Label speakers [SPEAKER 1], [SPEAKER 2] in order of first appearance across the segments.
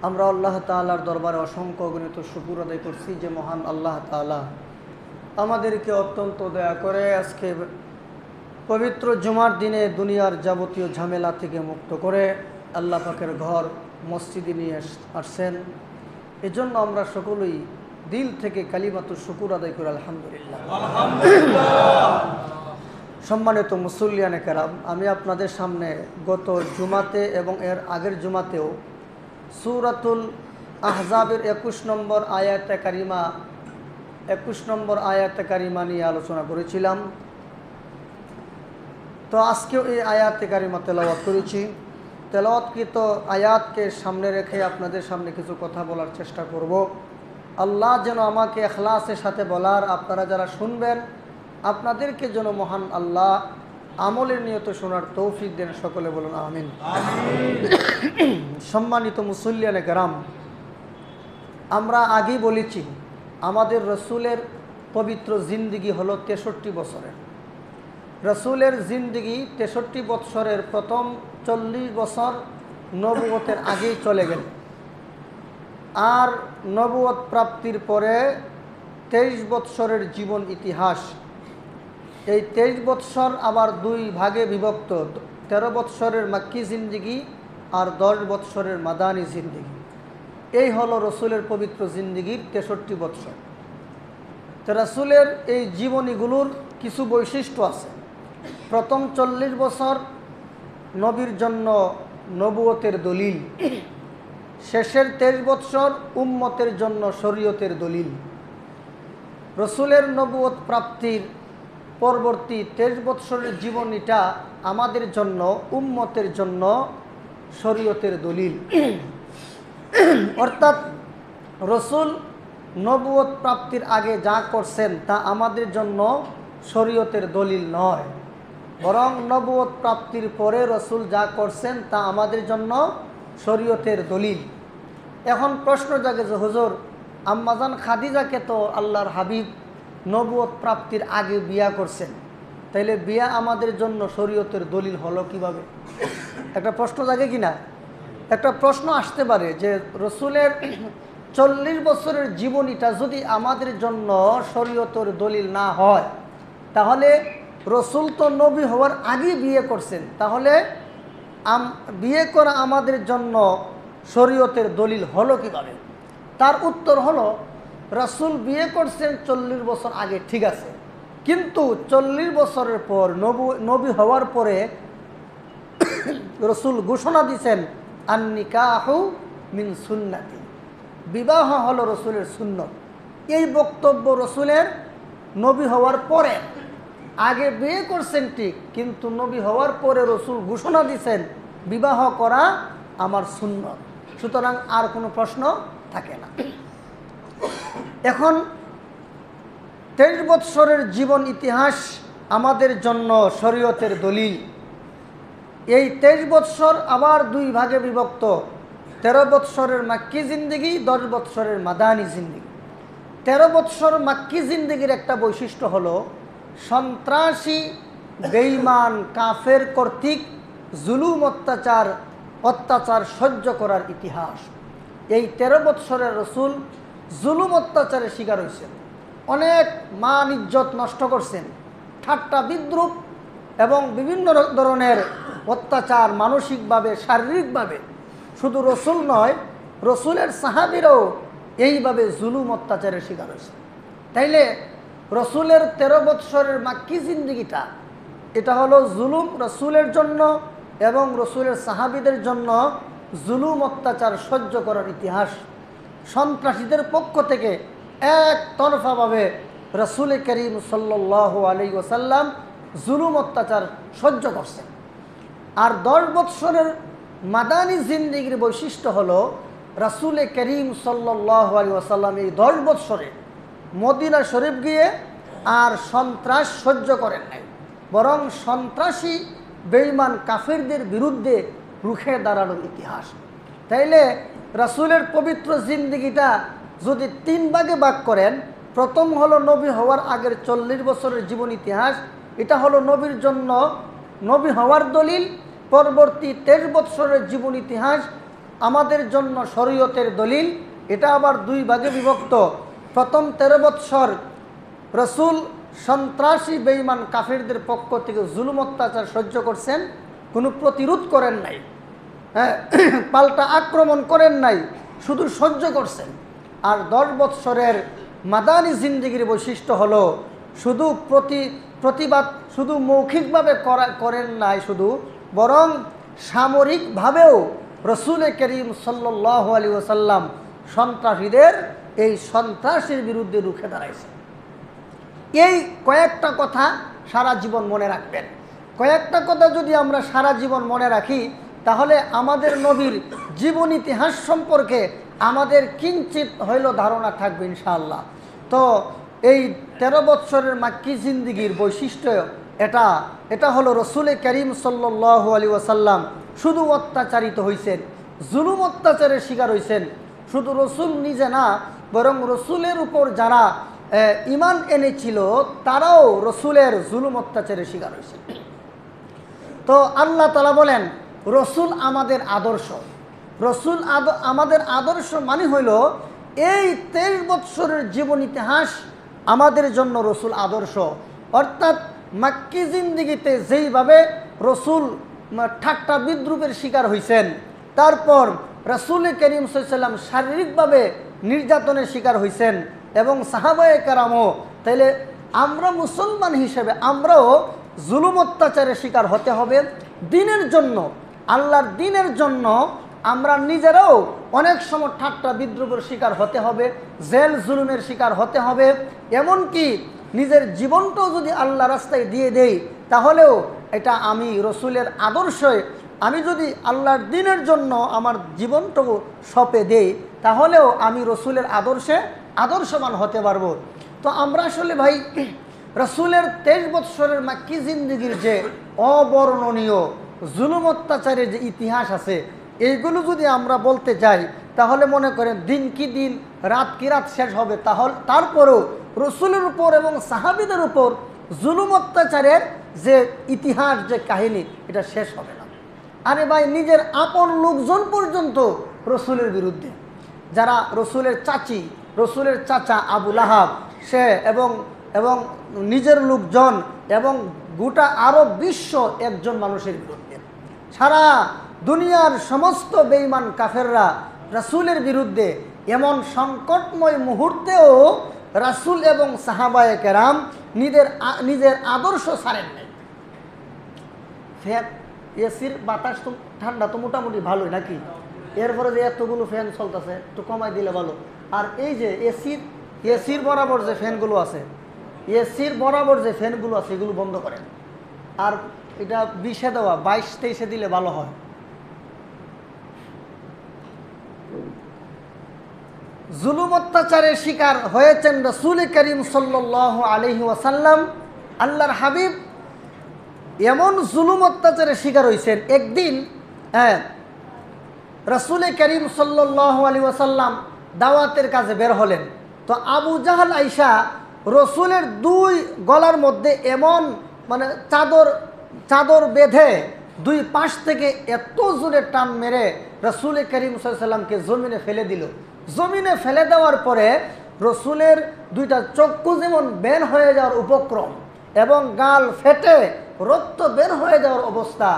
[SPEAKER 1] আমরা আল্লাহ তাআলার দরবারে অসংখ্য অগণিত শুকর আদায় করছি যে মহান আল্লাহ তাআলা আমাদেরকে অত্যন্ত দয়া করে আজকে পবিত্র জুমার দিনে দুনিয়ার যাবতীয় ঝামেলা থেকে মুক্ত করে আল্লাহ পাকের ঘর মসজিদে নিয়ে আসছেন। এজন্য আমরা সকলেই দিল থেকে কালিমাতুশ শুকর আদায় করি আলহামদুলিল্লাহ। সম্মানিত মুসল্লিয়ানে কেরাম, আমি আপনাদের সামনে গত জুমাতে এবং এর আগের জুমাতেও সূরাতুল আহজাবের 21 নম্বর আয়াতে কারিমা নিয়ে আলোচনা করেছিলাম। তো আজকেও এই আয়াতে কারিমা তেলাওয়াত করেছি। তেলাওয়াতকৃত আয়াতকে সামনে রেখে আপনাদের সামনে কিছু কথা বলার চেষ্টা করব। আল্লাহ যেন আমাকে ইখলাসের সাথে বলার, আপনারা যারা শুনবেন আপনাদেরকে যেন মহান আল্লাহ আমলের নিয়ত শোনার তৌফিক দেন। সকলে বলুন আমিন। সম্মানিত মুসল্লিয়ানে কেরাম, আমরা আগেই বলেছি আমাদের রসুলের পবিত্র জিন্দিগি হলো 63 বছরের। রসুলের জিন্দিগি 63 বছরের প্রথম 40 বছর নবুয়তের আগেই চলে গেল, আর নবুয়ত প্রাপ্তির পরে 23 বৎসরের জীবন ইতিহাস। এই 23 বৎসর আবার দুই ভাগে বিভক্ত, 13 বৎসরের মাক্কি জিন্দিগি আর 10 বৎসরের মাদানী জিন্দিগি। এই হলো রসুলের পবিত্র জিন্দিগির 63 বৎসর। তো রসুলের এই জীবনীগুলোর কিছু বৈশিষ্ট্য আছে। প্রথম 40 বছর নবীর জন্য নবুয়তের দলিল, শেষের 23 বৎসর উম্মতের জন্য শরীয়তের দলিল। রসুলের নবুয়ত প্রাপ্তির পরবর্তী 23 বৎসরের জীবনীটা আমাদের জন্য উম্মতের জন্য শরীয়তের দলিল। অর্থাৎ রসুল নবুয়ত প্রাপ্তির আগে যা করছেন তা আমাদের জন্য শরীয়তের দলিল নয়, বরং নবুয়ত প্রাপ্তির পরে রসুল যা করছেন তা আমাদের জন্য শরীয়তের দলিল। এখন প্রশ্ন জাগে যে হুজুর, আম্মাজান খাদিজাকে তো আল্লাহর হাবিব নবুয়ত প্রাপ্তির আগে বিয়া করছেন, তাইলে বিয়া আমাদের জন্য শরীয়তের দলিল হলো কিভাবে? একটা প্রশ্ন জাগে কিনা? একটা প্রশ্ন আসতে পারে যে রসুলের 40 বছরের জীবনীটা যদি আমাদের জন্য শরীয়তের দলিল না হয়, তাহলে রসুল তো নবী হওয়ার আগে বিয়ে করছেন, তাহলে বিয়ে করা আমাদের জন্য শরীয়তের দলিল হলো কিভাবে? তার উত্তর হলো, রসুল বিয়ে করছেন 40 বছর আগে, ঠিক আছে, কিন্তু 40 বছরের পর নবী হওয়ার পরে রসুল ঘোষণা দিয়েছেন আন-নিকাহু মিন সুন্নতি, বিবাহ হলো রসুলের সুন্নত। এই বক্তব্য রসুলের নবী হওয়ার পরে। আগে বিয়ে করছেন ঠিক, কিন্তু নবী হওয়ার পরে রসুল ঘোষণা দিয়েছেন বিবাহ করা আমার সুন্নত। সুতরাং আর কোনো প্রশ্ন থাকে না। এখন 23 বৎসরের জীবন ইতিহাস আমাদের জন্য শরীয়তের দলিল। এই 23 বৎসর আবার দুই ভাগে বিভক্ত, 13 বৎসরের মাক্কি জিন্দিগি, 10 বৎসরের মাদানী জিন্দিগি। 13 বৎসর মাক্কি জিন্দিগির একটা বৈশিষ্ট্য হলো সন্ত্রাসী বেঈমান কাফের কর্তৃক জুলুম অত্যাচার সহ্য করার ইতিহাস। এই 13 বৎসরের রসুল জুলুম অত্যাচারের শিকার হয়েছেন, অনেক মান ইজ্জত নষ্ট করছেন, ঠাট্টা বিদ্রুপ এবং বিভিন্ন ধরনের অত্যাচার, মানসিকভাবে শারীরিকভাবে। শুধু রসুল নয়, রসুলের সাহাবীরাও এইভাবে জুলুম অত্যাচারের শিকার হয়েছে। তাইলে রসুলের 13 বৎসরের মাক্কি জিন্দিগিটা এটা হলো জুলুম রসুলের জন্য এবং রসুলের সাহাবীদের জন্য জুলুম অত্যাচার সহ্য করার ইতিহাস। সন্ত্রাসীদের পক্ষ থেকে একতরফাভাবে রসুল করিম সাল্লাল্লাহু আলাইহি ওয়াসাল্লাম জুলুম অত্যাচার সহ্য করছেন। আর 10 বৎসরের মাদানী জিন্দিগির বৈশিষ্ট্য হলো রসুল করিম সাল্লাল্লাহু আলাইহি ওয়াসাল্লাম এই 10 বৎসরে মদিনা শরীফ গিয়ে আর সন্ত্রাস সহ্য করেন নাই, বরং সন্ত্রাসী বেঈমান কাফেরদের বিরুদ্ধে রুখে দাঁড়ানোর ইতিহাস। তাইলে রসুলের পবিত্র জিন্দিগিটা যদি 3 ভাগে ভাগ করেন, প্রথম হলো নবী হওয়ার আগের 40 বছরের জীবন ইতিহাস, এটা হলো নবীর জন্য নবী হওয়ার দলিল। পরবর্তী 23 বৎসরের জীবন ইতিহাস, আমাদের জন্য শরীয়তের দলিল। এটা আবার দুই ভাগে বিভক্ত। প্রথম 13 বৎসর রসুল সন্ত্রাসী বেঈমান কাফিরদের পক্ষ থেকে জুলুম অত্যাচার সহ্য করছেন, কোনো প্রতিরোধ করেন নাই, হ্যাঁ, পাল্টা আক্রমণ করেন নাই, শুধু সহ্য করছেন। আর 10 বৎসরের মাদানী জিন্দেগির বৈশিষ্ট্য হলো শুধু প্রতিবাদ শুধু মৌখিকভাবে করেন নাই শুধু, বরং সামরিকভাবেও রসুল করিম সাল্লাল্লাহু আলাইহি ওয়াসাল্লাম সন্ত্রাসীদের এই সন্ত্রাসের বিরুদ্ধে রুখে দাঁড়াইছে। এই কয়েকটা কথা সারা জীবন মনে রাখবেন। কয়েকটা কথা যদি আমরা সারা জীবন মনে রাখি, তাহলে আমাদের নবীর জীবন ইতিহাস সম্পর্কে আমাদের কিঞ্চিত হইলেও ধারণা থাকবে ইনশাআল্লাহ। তো এই 13 বৎসরের মাক্কি জিন্দিগির বৈশিষ্ট্য এটা হলো রসুল করিম সাল্লাল্লাহু আলাইহি ওয়াসাল্লাম শুধু অত্যাচারিত হয়েছেন, জুলুম অত্যাচারের শিকার হয়েছেন। শুধু রসুল নিজে না, বরং রসুলের উপর যারা ঈমান এনেছিল তারাও রসুলের জুলুম অত্যাচারের শিকার হয়েছে। তো আল্লাহ তাআলা বলেন রসুল আমাদের আদর্শ। রসুল আমাদের আদর্শ মানে হইল এই 23 বৎসরের জীবন ইতিহাস আমাদের জন্য রসুল আদর্শ। অর্থাৎ মাক্কি জিন্দিগিতে যেইভাবে রসুল ঠাট্টা বিদ্রুপের শিকার হয়েছেন, তারপর রসুল করিম সাল্লাল্লাহু আলাইহি ওয়াসাল্লাম শারীরিকভাবে নির্যাতনের শিকার হয়েছেন এবং সাহাবায়ে কেরামও, তাইলে আমরা মুসলমান হিসেবে আমরাও জুলুম অত্যাচারের শিকার হতে হবে দ্বীনের জন্য, আল্লাহর দ্বীনের জন্য। আমরা নিজেরাও অনেক সময় ঠাট্টা বিদ্রুপের শিকার হতে হবে, জেল জুলুমের শিকার হতে হবে, এমনকি নিজের জীবনটাও যদি আল্লাহ রাস্তায় দিয়ে দেই, তাহলেও এটা আমি রসুলের আদর্শে, আমি যদি আল্লাহর দ্বীনের জন্য আমার জীবনটাও সঁপে দেই, তাহলেও আমি রসুলের আদর্শবান হতে পারবো। তো আমরা আসলে ভাই রসুলের 23 বৎসরের মাক্কি জিন্দিগির যে অবর্ণনীয় জুলুম অত্যাচারের যে ইতিহাস আছে, এইগুলো যদি আমরা বলতে যাই, তাহলে মনে করেন দিন কি দিন, রাত কি রাত শেষ হবে। তারপরেও রসুলের উপর এবং সাহাবীদের উপর জুলুম অত্যাচারের যে ইতিহাস, যে কাহিনী, এটা শেষ হবে না। আরে ভাই, নিজের আপন লোকজন পর্যন্ত রসুলের বিরুদ্ধে, যারা রসুলের চাচি, রসুলের চাচা আবু লাহাব, সে এবং নিজের লোকজন এবং গোটা আরব বিশ্ব একজন মানুষের বিরুদ্ধে, সারা দুনিয়ার সমস্ত বেঈমান কাফেররা রাসূলের বিরুদ্ধে। এমন সংকটময় মুহূর্তেও রাসূল এবং সাহাবায়ে কেরাম নিজের আদর্শ ছাড়েন নাই। ফ্যান, এসির বাতাস তো ঠান্ডা তো মোটামুটি ভালোই নাকি, এরপরে যে এতগুলো ফ্যান চলতেছে একটু কমাই দিলে ভালো। আর এই যে এসির বরাবর যে ফ্যানগুলো আছে, এসির বরাবর যে ফ্যানগুলো আছে, এগুলো বন্ধ করেন। আর এটা 20-এ দেওয়া, 22-23-এ দিলে ভালো হয়। জুলুম অত্যাচারের শিকার হয়েছেন রাসূল করিম সাল্লাল্লাহু আলাইহি ওয়াসাল্লাম। আল্লাহর হাবিব এমন জুলুম অত্যাচারের শিকার হয়েছেন, একদিন রাসূল করিম সাল্লাল্লাহু আলাইহি ওয়াসাল্লাম দাওয়াতের কাজে বের হলেন। তো আবু জাহাল আইসা রসুলের 2 গলার মধ্যে এমন চাদর বেঁধে 2 পাশ থেকে এত জোরে টান মেরে রাসূল করিম সাল্লাল্লাহু আলাইহি ওয়াসাল্লামকে জমিনে ফেলে দিল। জমিনে ফেলে দেওয়ার পরে রসুলের 2টা চক্ষু যেমন বের হয়ে যাওয়ার উপক্রম এবং গাল ফেটে রক্ত বের হয়ে যাওয়ার অবস্থা,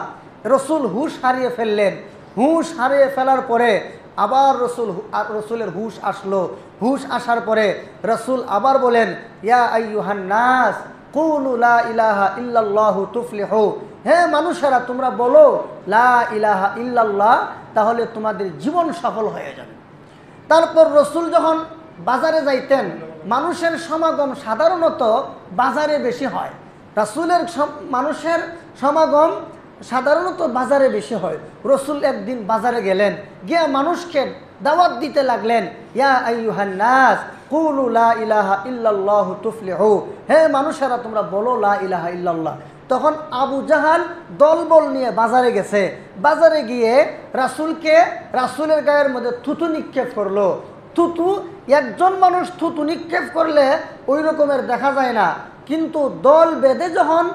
[SPEAKER 1] রসুল হুশ হারিয়ে ফেললেন। হুশ হারিয়ে ফেলার পরে আবার রসুলের হুশ আসলো। হুশ আসার পরে রসুল আবার বলেন, ইয়া আইয়ুহান নাস কুলু লা ইলাহা ইল্লাল্লাহু তুফলিহু, হে মানুষেরা তোমরা বলো লা ইলাহা ইল্লাল্লাহ, তাহলে তোমাদের জীবন সফল হয়ে যাবে। তারপর রসুল যখন বাজারে যাইতেন, মানুষের সমাগম সাধারণত বাজারে বেশি হয়। মানুষের সমাগম সাধারণত বাজারে বেশি হয়। রসুল একদিন বাজারে গেলেন, গিয়া মানুষকে দাওয়াত দিতে লাগলেন, ইয়া আইয়ুহান নাস কুলু লা ইলাহা ইল্লাল্লাহু তুফলিহু, হে মানুষেরা তোমরা বলো লা ইলাহা ইল্লাল্লাহ। তখন আবু জাহাল দলবল নিয়ে বাজারে গেছে। বাজারে গিয়ে রাসূলের গায়ের মধ্যে থুতু নিক্ষেপ করলো। থুতু, একজন মানুষ থুতু নিক্ষেপ করলে ওই রকমের দেখা যায় না, কিন্তু দল বেঁধে যখন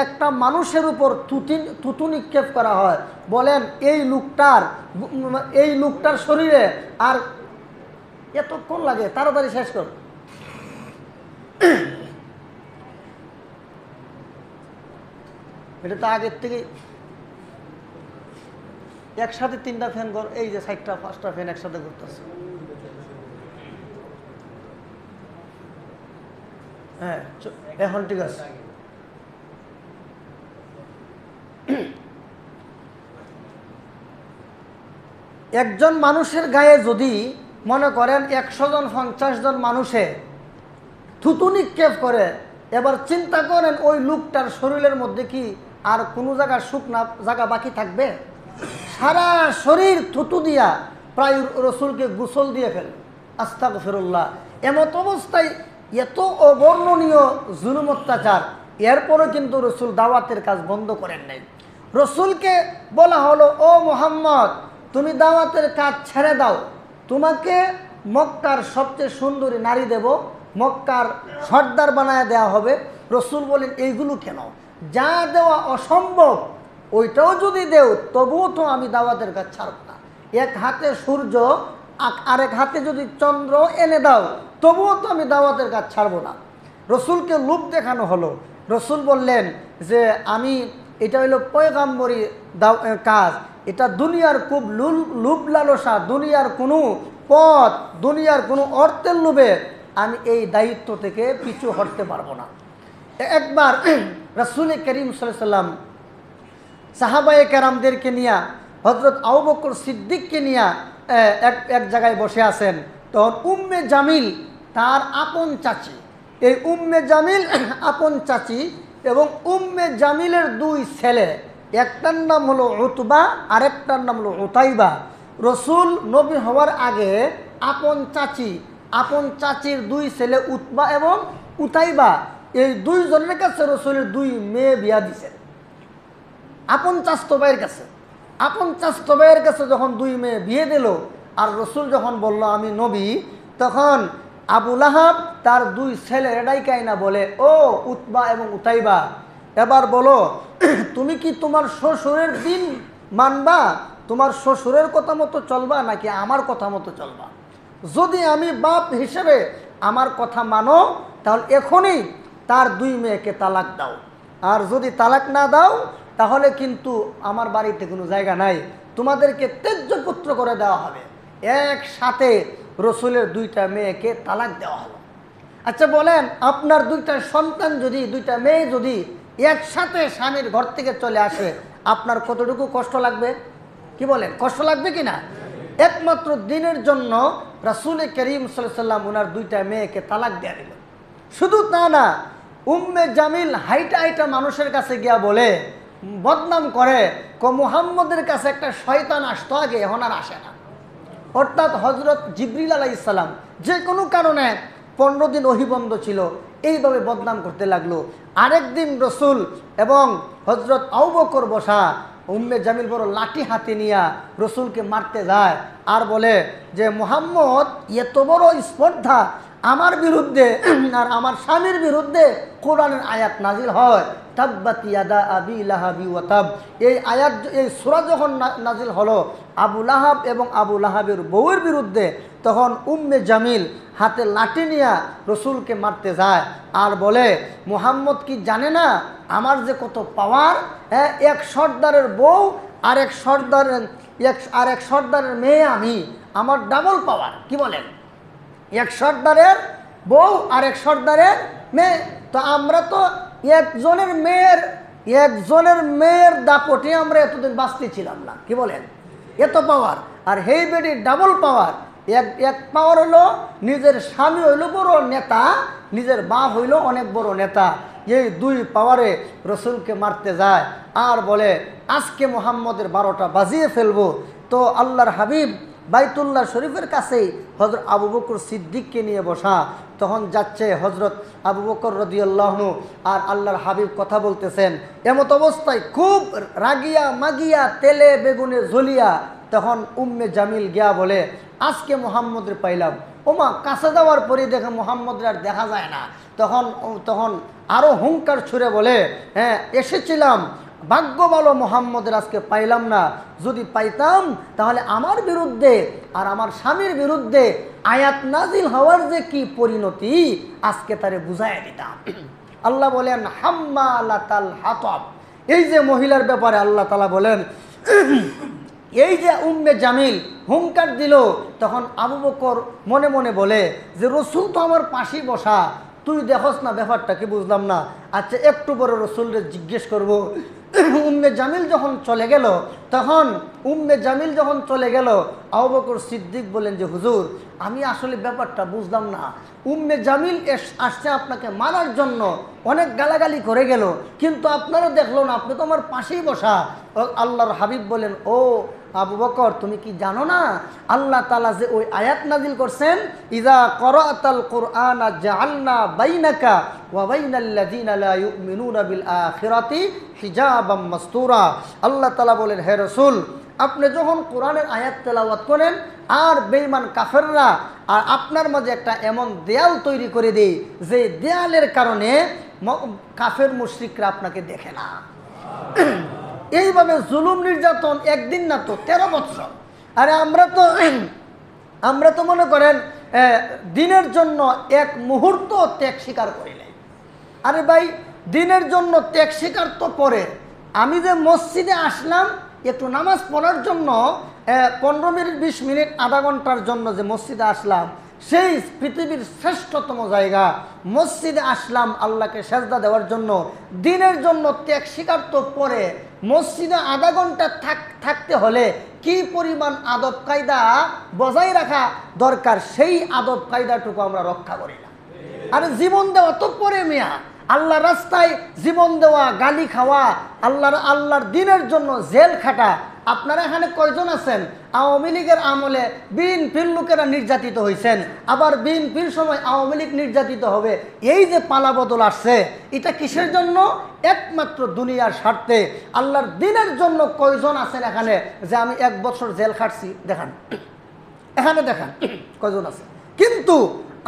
[SPEAKER 1] একটা মানুষের উপর থুতু নিক্ষেপ করা হয়, বলেন এই লোকটার শরীরে আর এতক্ষণ লাগে? তাড়াতাড়ি শেষ কর। এটা তো আগের থেকে একসাথে 3টা ফ্যান কর, এই যে 4টা 5টা ফ্যান একসাথে করতেছে। হ্যাঁ এখন ঠিক আছে। একজন মানুষের গায়ে যদি মনে করেন 100 জন 50 জন মানুষে থুতু নিক্ষেপ করে, এবার চিন্তা করেন ওই লোকটার শরীরের মধ্যে কি আর কোনো জায়গা শুকনা জায়গা বাকি থাকবে? সারা শরীর থুতু দিয়া প্রায় রসুলকে গোসল দিয়ে ফেল। আস্তাগফিরুল্লাহ। এমত অবস্থায় এত অবর্ণনীয় জুলুম অত্যাচার, এরপরও কিন্তু রসুল দাওয়াতের কাজ বন্ধ করেন নাই। রসুলকে বলা হলো, ও মুহাম্মদ, তুমি দাওয়াতের কাজ ছেড়ে দাও, তোমাকে মক্কার সবচেয়ে সুন্দরী নারী দেব, মক্কার সর্দার বানায় দেওয়া হবে। রসুল বলেন, এইগুলো কেন? যা দেওয়া অসম্ভব ওইটাও যদি দেও তবুও তো আমি দাওয়াতের কাজ ছাড়ব না। এক হাতে সূর্য আরেক হাতে যদি চন্দ্র এনে দাও তবুও তো আমি দাওয়াতের কাজ ছাড়ব না। রসুলকে লোভ দেখানো হলো। রসুল বললেন যে আমি এটা হইলো পয়গাম্বরী কাজ, এটা দুনিয়ার খুব লোভ লালসা, দুনিয়ার কোনো পথ, দুনিয়ার কোনো অর্থের লোভে আমি এই দায়িত্ব থেকে পিছু হটতে পারবো না। একবার রাসূল করিম সাল্লাল্লাহু আলাইহি ওয়াসাল্লাম সাহাবায়ে কেরামদেরকে নিয়ে, হযরত আবু বকর সিদ্দিককে নিয়ে এক জায়গায় বসে আছেন। তখন উম্মে জামিল তার আপন চাচি, এই উম্মে জামিল আপন চাচি এবং উম্মে জামিলের 2 ছেলে, একটার নাম হলো উতবা আরেকটার নাম হলো উতাইবা। রসুল নবী হওয়ার আগে আপন চাচির 2 ছেলে উতবা এবং উতাইবা, এই 2 জনের কাছে রসুলের 2 মেয়ে বিয়া দিছেন। আপন চাচতো ভাইয়ের কাছে, আপন চাচতো ভাইয়ের কাছে যখন 2 মেয়ে বিয়ে দিল, আর রসুল যখন বলল আমি নবী, তখন আবু লাহাব তার 2 ছেলে এটাই কাইনা বলে, ও উতবা এবং উতাইবা, এবার বলো তুমি কি তোমার শ্বশুরের দিন মানবা, তোমার শ্বশুরের কথা মতো চলবা নাকি আমার কথা মতো চলবা? যদি আমি বাপ হিসেবে আমার কথা মানো তাহলে এখনই তার 2 মেয়েকে তালাক দাও, আর যদি তালাক না দাও তাহলে কিন্তু আমার বাড়িতে কোনো জায়গা নাই, তোমাদেরকে ত্যায্য পুত্র করে দেওয়া হবে। একসাথে রসুলের 2টা মেয়েকে তালাক দেওয়া হলো। আচ্ছা বলেন, আপনার 2টা সন্তান যদি, 2টা মেয়ে যদি একসাথে স্বামীর ঘর থেকে চলে আসে, আপনার কতটুকু কষ্ট লাগবে? কি বলেন, কষ্ট লাগবে কি না? একমাত্র দিনের জন্য রাসূল করিম সাল্লাল্লাহু আলাইহি ওয়াসাল্লাম ওনার 2টা মেয়েকে তালাক দিয়ে দিল। শুধু তা না, উম্মে জামিল হাইটা মানুষের কাছে গিয়া বলে, বদনাম করে, মুহাম্মদের কাছে একটা শয়তান আসতো আগে, এখন আর আসে না। অর্থাৎ হযরত জিবরিল আলাইহিস সালাম যে কোনো কারণে 15 দিন ওহী বন্ধ ছিল, এইভাবে বদনাম করতে লাগলো। আরেকদিন রসুল এবং হযরত আবু বকর বসা, উম্মে জামিল বড় লাঠি হাতে নিয়ে রসুলকে মারতে যায়, আর বলে যে মুহাম্মদ এত বড় স্পর্ধা আমার বিরুদ্ধে আর আমার স্বামীর বিরুদ্ধে কোরআনের আয়াত নাজিল হয়, তাব্বাত ইয়াদা আবি লাহাবি ওয়া তাব, এই আয়াত, এই সূরা যখন নাজিল হলো আবু লাহাব এবং আবু লাহাবের বউয়ের বিরুদ্ধে, তখন উম্মে জামিল হাতে লাঠি নিয়ে রসুলকে মারতে যায় আর বলে, মুহাম্মদ কি জানে না আমার যে কত পাওয়ার? হ্যাঁ, এক সর্দারের বউ আর এক সর্দারের মেয়ে, আমার ডাবল পাওয়ার। কি বলেন, এক সর্দারের বউ আর এক সর্দারের মেয়ে, তো আমরা তো একজনের মেয়ের দাপটে আমরা এতদিন বাঁচতেছিলাম না। কি বলেন, এত পাওয়ার। আর হেই বেডি ডাবল পাওয়ার, এক পাওয়ার হলো নিজের স্বামী হইল বড় নেতা, নিজের বাপ হইল অনেক বড় নেতা। এই 2 পাওয়ারে রসুলকে মারতে যায় আর বলে, আজকে মুহাম্মদের 12টা বাজিয়ে ফেলবো। তো আল্লাহর হাবিব বাইতুল্লাহ শরীফের কাছেই হযরত আবু বকর সিদ্দিককে নিয়ে বসা, তখন যাচ্ছে হযরত আবু বকর রাদিয়াল্লাহু আনহু আর আল্লাহর হাবিব কথা বলতেছেন। এমত অবস্থায় খুব রাগিয়া মাগিয়া তেলে বেগুনে ঝলিয়া তখন উম্মে জামিল গিয়া বলে, আজকে মুহাম্মদের পাইলাম। ওমা কাছে যাওয়ার পরে দেখে মুহাম্মদের আর দেখা যায় না। তখন তখন আরও হুঙ্কার ছুঁড়ে বলে, হ্যাঁ এসেছিলাম, ভাগ্য ভালো মুহাম্মদের আজকে পাইলাম না, যদি পাইতাম তাহলে আমার বিরুদ্ধে আর আমার স্বামীর বিরুদ্ধে আয়াত নাজিল হওয়ার যে কি পরিণতি আজকে তারে বুঝাইয়া দিতাম। আল্লাহ বলেন হাম্মালাতাল হাতাব, এই যে মহিলার ব্যাপারে আল্লাহ তাআলা বলেন, এই যে উম্মে জামিল হুঙ্কার দিল, তখন আবু বকর মনে মনে বলে যে রসুল তো আমার পাশেই বসা, তুই দেখোস না ব্যাপারটা কি, বুঝলাম না। আচ্ছা একটু পরে রসুলরে জিজ্ঞেস করব। উম্মে জামিল যখন চলে গেল, আবু বকর সিদ্দিক বলেন যে হুজুর আমি আসলে ব্যাপারটা বুঝলাম না, উম্মে জামিল আসছে আপনাকে মারার জন্য, অনেক গালাগালি করে গেল, কিন্তু আপনারা দেখলো না, আপনি তো আমার পাশেই বসা। আল্লাহর হাবিব বলেন, ও আবু বকর তুমি কি জানো না আল্লাহ তাআলা যে ওই আয়াত নাজিল করছেন, ইযা ক্বরাআতাল কুরআনা জাআলনা বাইনাকা ওয়া বাইনাল্লাযিনা লা ইউমিনুনা বিল আখিরাতি হিজাবাম মাসতুরা। আল্লাহ তাআলা বলেন, হে রাসূল আপনি যখন কোরআনের আয়াত তেলাওয়াত করেন আর বেঈমান কাফেররা আর আপনার মাঝে একটা এমন দেয়াল তৈরি করে দেয় যে দেয়ালের কারণে কাফের মুশরিকরা আপনাকে দেখে না। এইভাবে জুলুম নির্যাতন একদিন না তো 13 বছর। আরে আমরা তো মনে করেন দিনের জন্য এক মুহূর্ত ত্যাগ স্বীকার করি নাই। আরে ভাই দিনের জন্য ত্যাগ স্বীকার তো পরে, আমি যে মসজিদে আসলাম একটু নামাজ পড়ার জন্য 15 মিনিট 20 মিনিট আধা ঘন্টার জন্য যে মসজিদে আসলাম, সেই পৃথিবীর শ্রেষ্ঠতম জায়গা মসজিদে আসলাম আল্লাহকে সেজদা দেওয়ার জন্য, দিনের জন্য ত্যাগ স্বীকার তো পরে, মসজিদে আধা ঘন্টা থাকতে হলে কি পরিমাণ আদব কায়দা বজায় রাখা দরকার, সেই আদব কায়দাটুকু আমরা রক্ষা করি না। আর জীবন দেওয়া তো পরে মিয়া, আল্লাহর রাস্তায় জীবন দেওয়া, গালি খাওয়া, আল্লাহর দিনের জন্য জেল খাটা। আপনারা এখানে কয়জন আছেন আওয়ামী লীগের আমলে বিএনপির লোকেরা নির্যাতিত হয়েছেন, আবার বিএনপির সময় আওয়ামী লীগ নির্যাতিত হবে? এই যে পালা বদল আসছে, এটা কিসের জন্য? একমাত্র দুনিয়ার স্বার্থে। আল্লাহর দিনের জন্য কয়জন আছেন এখানে যে আমি 1 বছর জেল খাটছি? দেখান, এখানে দেখান কয়জন আছে। কিন্তু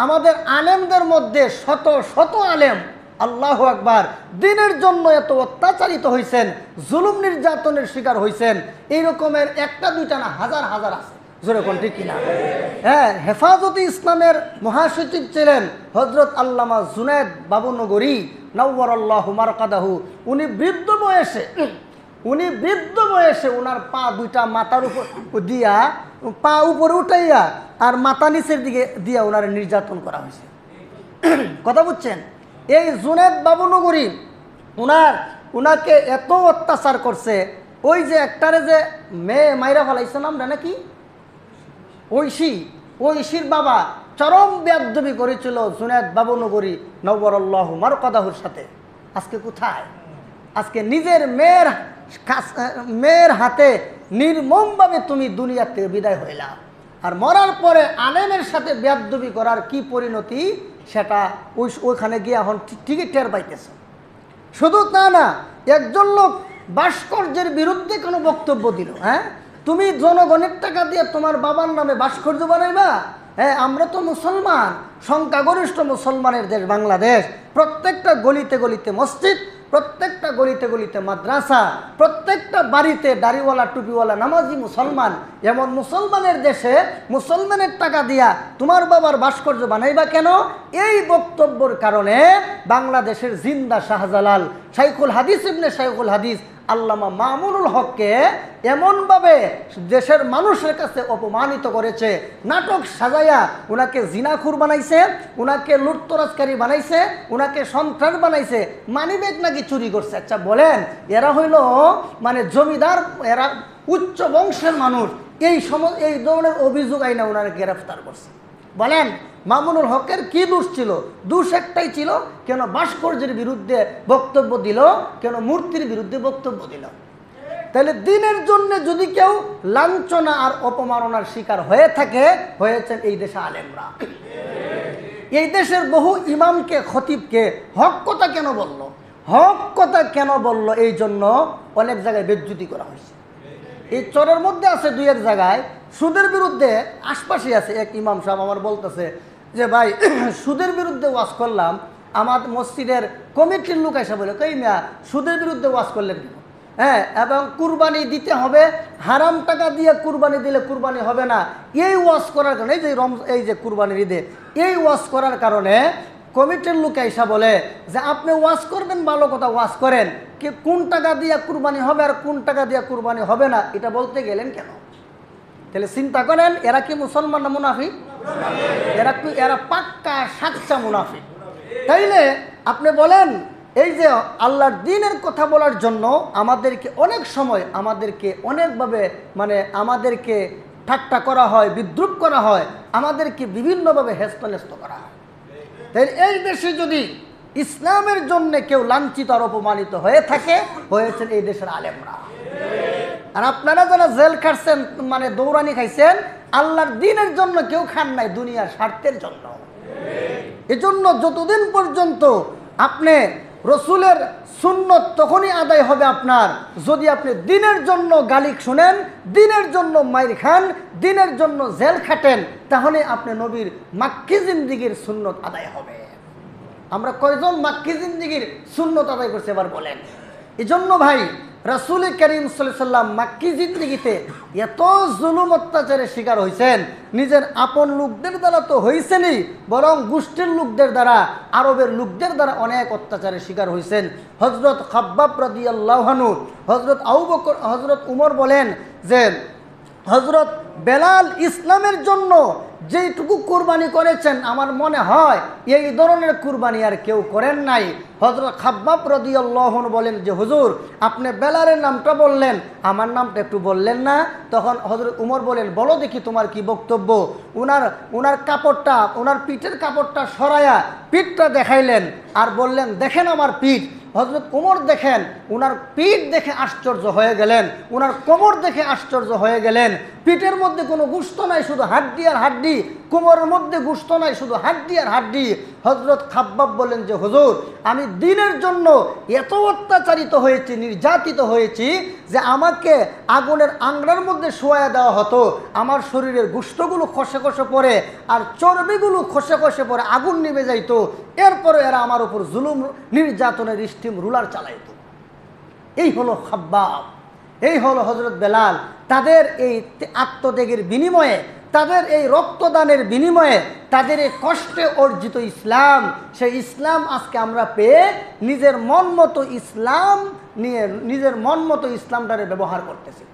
[SPEAKER 1] আমাদের আলেমদের মধ্যে শত শত আলেম, আল্লাহু আকবার, দিনের জন্য এত অত্যাচারিত হয়েছেন, জুলুম নির্যাতনের শিকার হয়েছেন, এই রকমের একটা দুইটা না, হাজার হাজার আছে। জোরে কোন ঠিক কিনা? হ্যাঁ, হেফাজতে ইসলামের মহাসচিব ছিলেন হযরত আল্লামা জুনায়েদ বাবুনগরী নাওয়ারাল্লাহু মারকাদাহু। উনি বৃদ্ধ বয়সে ওনার পা দুইটা মাথার উপর দিয়া, পা উপরে উঠাইয়া আর মাথা নিচের দিকে দিয়া ওনার নির্যাতন করা হয়েছে। কথা বুঝছেন? এই জুনায়েদ বাবুনগরী উনাকে এত অত্যাচার করছে, ওই যে একটারে যে মেয়ে মাইরা ফেলাইছে, নামটা নাকি ঐশীর বাবা চরম বেয়াদবি করেছিল জুনায়েদ বাবুনগরী নাওয়ারাল্লাহু মারকাদাহুর সাথে। আজকে কোথায়? আজকে নিজের মেয়ের হাতে নির্মমভাবে তুমি দুনিয়াতে বিদায় হইলা, আর মরার পরে আলেমের সাথে বেয়াদবি করার কি পরিণতি সেটা ওইখানে গিয়ে এখন ঠিকই টের পাইতেছে। শুধু তা না, একজন লোক ভাস্কর্যের বিরুদ্ধে কোনো বক্তব্য দিল। হ্যাঁ, তুমি জনগণের টাকা দিয়ে তোমার বাবার নামে ভাস্কর্য বানাইবা? হ্যাঁ, আমরা তো মুসলমান, সংখ্যাগরিষ্ঠ মুসলমানের দেশ বাংলাদেশ, প্রত্যেকটা গলিতে গলিতে মসজিদ, প্রত্যেকটা গলিতে গলিতে মাদ্রাসা, প্রত্যেকটা বাড়িতে দাড়িওয়ালা টুপিওয়ালা নামাজি মুসলমান। এমন মুসলমানের দেশে মুসলমানের টাকা দিয়া তোমার বাবার ভাস্কর্য বানাইবা কেন? এই বক্তব্যের কারণে বাংলাদেশের জিন্দা শাহজালাল শাইখুল হাদিস ইবনে শাইখুল হাদিস আল্লামা মামুনুল হককে এমনভাবে দেশের মানুষের কাছে অপমানিত করেছে, নাটক সাজাইয়া ওনাকে জিনাখুর বানাইছে, ওনাকে লুটতরাজকারী বানাইছে, ওনাকে সন্ত্রাস বানাইছে, মানিব্যাগ নাকি চুরি করছে। আচ্ছা বলেন, এরা হইল মানে জমিদার, এরা উচ্চ বংশের মানুষ, এই ধরনের অভিযোগ আইনা ওনারা গ্রেফতার করছে। বলেন মামুনুল হকের কি দোষ ছিল? দোষ একটাই ছিল, কেন ভাস্কর্যের বিরুদ্ধে বক্তব্য দিল, কেন মূর্তির বিরুদ্ধে বক্তব্য দিল। তাহলে দিনের জন্য যদি কেউ লাঞ্ছনা আর অপমাননার শিকার হয়ে থাকে, হয়েছেন এই দেশে আলেমরা। এই দেশের বহু ইমামকে, খতিবকে হক কথা কেন বলল? এই জন্য অনেক জায়গায় বেজ্জুতি করা হয়েছে। এই চরের মধ্যে আছে 2-1 জায়গায় সুদের বিরুদ্ধে আশপাশে আছে এক ইমাম সাহেব আমার বলতেছে যে ভাই সুদের বিরুদ্ধে ওয়াজ করলাম, আমার মসজিদের কমিটির লোক এসে বলে কই মিয়া সুদের বিরুদ্ধে ওয়াজ করলেন কেন? হ্যাঁ, এবং কুরবানি দিতে হবে, হারাম টাকা দিয়ে কুরবানি দিলে কুরবানি হবে না, এই ওয়াজ করার কারণে এই যে কুরবানির ঈদে এই ওয়াজ করার কারণে কমিটির লোক এসে বলে যে আপনি ওয়াজ করবেন, ভালো কথা ওয়াজ করেন, কি কোন টাকা দিয়ে কুরবানি হবে আর কোন টাকা দিয়ে কুরবানি হবে না এটা বলতে গেলেন কেন? তাহলে চিন্তা করেন, এরা কি মুসলমান না মুনাফিক? এরা পাক্কা সাচ্চা মুনাফিক। তাইলে আপনি বলেন, এই যে আল্লাহর দ্বীনের কথা বলার জন্য আমাদেরকে অনেক সময় আমাদেরকে অনেকভাবে আমাদেরকে ঠাট্টা করা হয়, বিদ্রুপ করা হয়, আমাদেরকে বিভিন্নভাবে হেস্তনেস্ত করা হয়। তাই এই দেশে যদি ইসলামের জন্য কেউ লাঞ্ছিত আর অপমানিত হয়ে থাকে, হয়েছেন এই দেশের আলেমরা। আর আপনারা যারা জেল খাটছেন, দৌড়ানি খাইছেন, আল্লাহর দ্বীনের জন্য কেউ খান নাই, দুনিয়ার স্বার্থের জন্য। এজন্য যতদিন পর্যন্ত আপনি রসুলের সুন্নত তখনই আদায় হবে আপনার, যদি আপনি দ্বীনের জন্য গালি শুনেন, দ্বীনের জন্য মাইর খান, দ্বীনের জন্য জেল খাটেন, তাহলে আপনি নবীর মাক্কি জিন্দিগির সুন্নত আদায় হবে। আমরা কয়জন মাক্কি জিন্দিগির সুন্নত আদায় করছি এবার বলেন? এজন্য ভাই রাসূল করিম সাল্লাল্লাহু আলাইহি ওয়াসাল্লাম মাক্কি জিন্দিগিতে এত জুলুম অত্যাচারের শিকার হয়েছেন, নিজের আপন লোকদের দ্বারা তো হয়েছেনই, বরং গোষ্ঠীর লোকদের দ্বারা, আরবের লোকদের দ্বারা অনেক অত্যাচারের শিকার হয়েছেন। হযরত খাব্বাব রাদিয়াল্লাহু আনহু, হযরত আবু বকর, হযরত উমর বলেন যে হযরত বেলাল ইসলামের জন্য যেইটুকু কুরবানি করেছেন, আমার মনে হয় এই ধরনের কুরবানি আর কেউ করেন নাই। হযরত খাব্বাব রাদিয়াল্লাহু আনহু বলেন যে হুজুর, আপনি বেলালের নামটা বললেন, আমার নামটা একটু বললেন না? তখন হযরত উমর বলেন, বলো দেখি তোমার কি বক্তব্য। উনার কাপড়টা, উনার পিঠের কাপড়টা সরায়া পিঠটা দেখাইলেন আর বললেন, দেখেন আমার পিঠ। হযরত উমর দেখেন, উনার পিঠ দেখে আশ্চর্য হয়ে গেলেন, উনার কোমর দেখে আশ্চর্য হয়ে গেলেন। পিঠের মধ্যে কোনো গোশত নাই, শুধু হাড্ডি আর হাড্ডি, কোমরের মধ্যে গোশত নাই, শুধু হাড্ডি আর হাড্ডি। হযরত খাব্বাব বলেন যে হুজুর, আমি দ্বীনের জন্য এত অত্যাচারিত হয়েছি, নির্যাতিত হয়েছি যে আমাকে আগুনের আংড়ার মধ্যে শোয়া দেওয়া হতো, আমার শরীরের গোশতগুলো খসে খসে পড়ে আর চর্বিগুলো খসে খসে পড়ে আগুন নিভে যাইতো, এরপরে এরা আমার উপর জুলুম নির্যাতনের স্টিম রুলার চালাইত। এই হলো খাব্বাব, এই হলো হযরত বেলাল। তাদের এই আত্মত্যাগের বিনিময়ে, তাদের এই রক্তদানের বিনিময়ে, তাদের এই কষ্টে অর্জিত ইসলাম, সেই ইসলাম আজকে আমরা পেয়ে নিজের মন মতো ইসলাম নিয়ে নিজের মন মতো ইসলামটারে ব্যবহার করতেছি।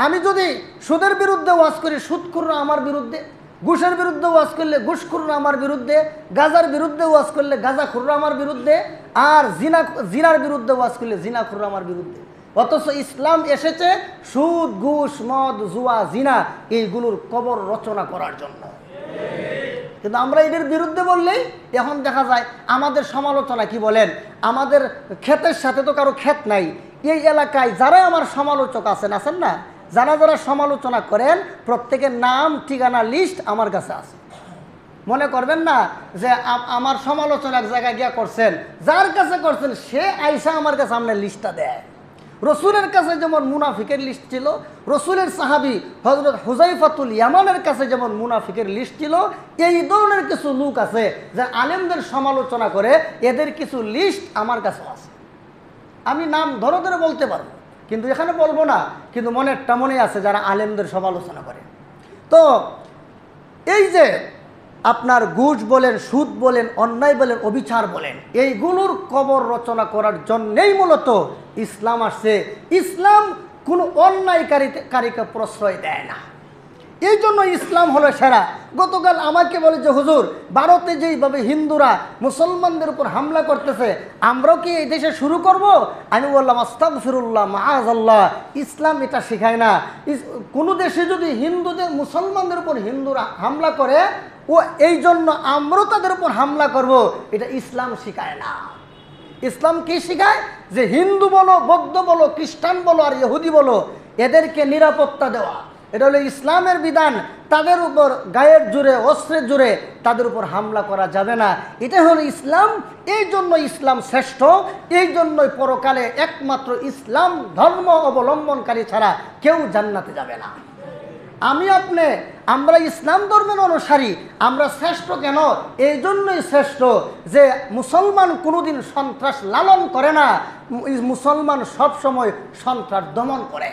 [SPEAKER 1] আমি যদি সুদের বিরুদ্ধে ওয়াজ করি, সুদখোররা আমার বিরুদ্ধে, ঘুষের বিরুদ্ধে ওয়াজ করলে ঘুষখোররা আমার বিরুদ্ধে, গাজার বিরুদ্ধে ওয়াজ করলে গাজাখোররা আমার বিরুদ্ধে, আর জিনার বিরুদ্ধে ওয়াজ করলে জিনাখোররা আমার বিরুদ্ধে। অথচ ইসলাম এসেছে সুদ, ঘুষ, মদ, জুয়া, জিনা এইগুলোর কবর রচনা করার জন্য। কিন্তু আমরা এদের বিরুদ্ধে বললেই এখন দেখা যায় আমাদের সমালোচনা কি বলেন, আমাদের ক্ষেতের সাথে তো কারো ক্ষেত নাই। এই এলাকায় যারা আমার সমালোচক আছেন না, যারা যারা সমালোচনা করেন, প্রত্যেকের নাম ঠিকানা লিস্ট আমার কাছে আছে। মনে করবেন না যে আমার সমালোচনা এক জায়গায় গিয়া করছেন, যার কাছে করছেন সে আইসা আমার কাছে আপনার লিস্টটা দেয়। রসুলের কাছে যেমন মুনাফিকের লিস্ট ছিল, রসুলের সাহাবী হযরত হুযায়ফাতুল ইয়ামানের কাছে যেমন মুনাফিকের লিস্ট ছিল, এই ধরনের কিছু লোক আছে যে আলেমদের সমালোচনা করে, এদের কিছু লিস্ট আমার কাছে আছে। আমি নাম ধরে ধরে বলতে পারবো, কিন্তু এখানে বলবো না, কিন্তু মনেরটা মনে আছে যারা আলেমদের সমালোচনা করে। তো এই যে আপনার ঘুষ বলেন, সুদ বলেন, অন্যায় বলেন, অবিচার বলেন, এইগুলোর কবর রচনা করার জন্যেই মূলত ইসলাম আসছে। ইসলাম কোনো অন্যায়কারীকে প্রশ্রয় দেয় না, এই জন্য ইসলাম হলো সেরা। গতকাল আমাকে বলে যে হুজুর, ভারতে যেইভাবে হিন্দুরা মুসলমানদের উপর হামলা করতেছে, আমরাও কি এই দেশে শুরু করব? আমি বললাম আস্তাগফিরুল্লাহ, মাআযাল্লাহ, ইসলাম এটা শেখায় না। কোনো দেশে যদি মুসলমানদের উপর হিন্দুরা হামলা করে, ও এই জন্য আমরাও তাদের উপর হামলা করব, এটা ইসলাম শিখায় না। ইসলাম কি শিখায়? যে হিন্দু বলো, বৌদ্ধ বলো, খ্রিস্টান বলো আর ইহুদি বলো, এদেরকে নিরাপত্তা দেওয়া, এটা হলো ইসলামের বিধান। তাদের উপর গায়ের জোরে, অস্ত্রের জোরে তাদের উপর হামলা করা যাবে না, এটা হলো ইসলাম। এই জন্য ইসলাম শ্রেষ্ঠ, এই জন্যই পরকালে একমাত্র ইসলাম ধর্ম অবলম্বনকারী ছাড়া কেউ জান্নাতে যাবে না। আমি আপনি আমরা ইসলাম ধর্মের অনুসারী, আমরা শ্রেষ্ঠ কেন? এই জন্যই শ্রেষ্ঠ যে মুসলমান কোনোদিন সন্ত্রাস লালন করে না, মুসলমান সব সময় সন্ত্রাস দমন করে।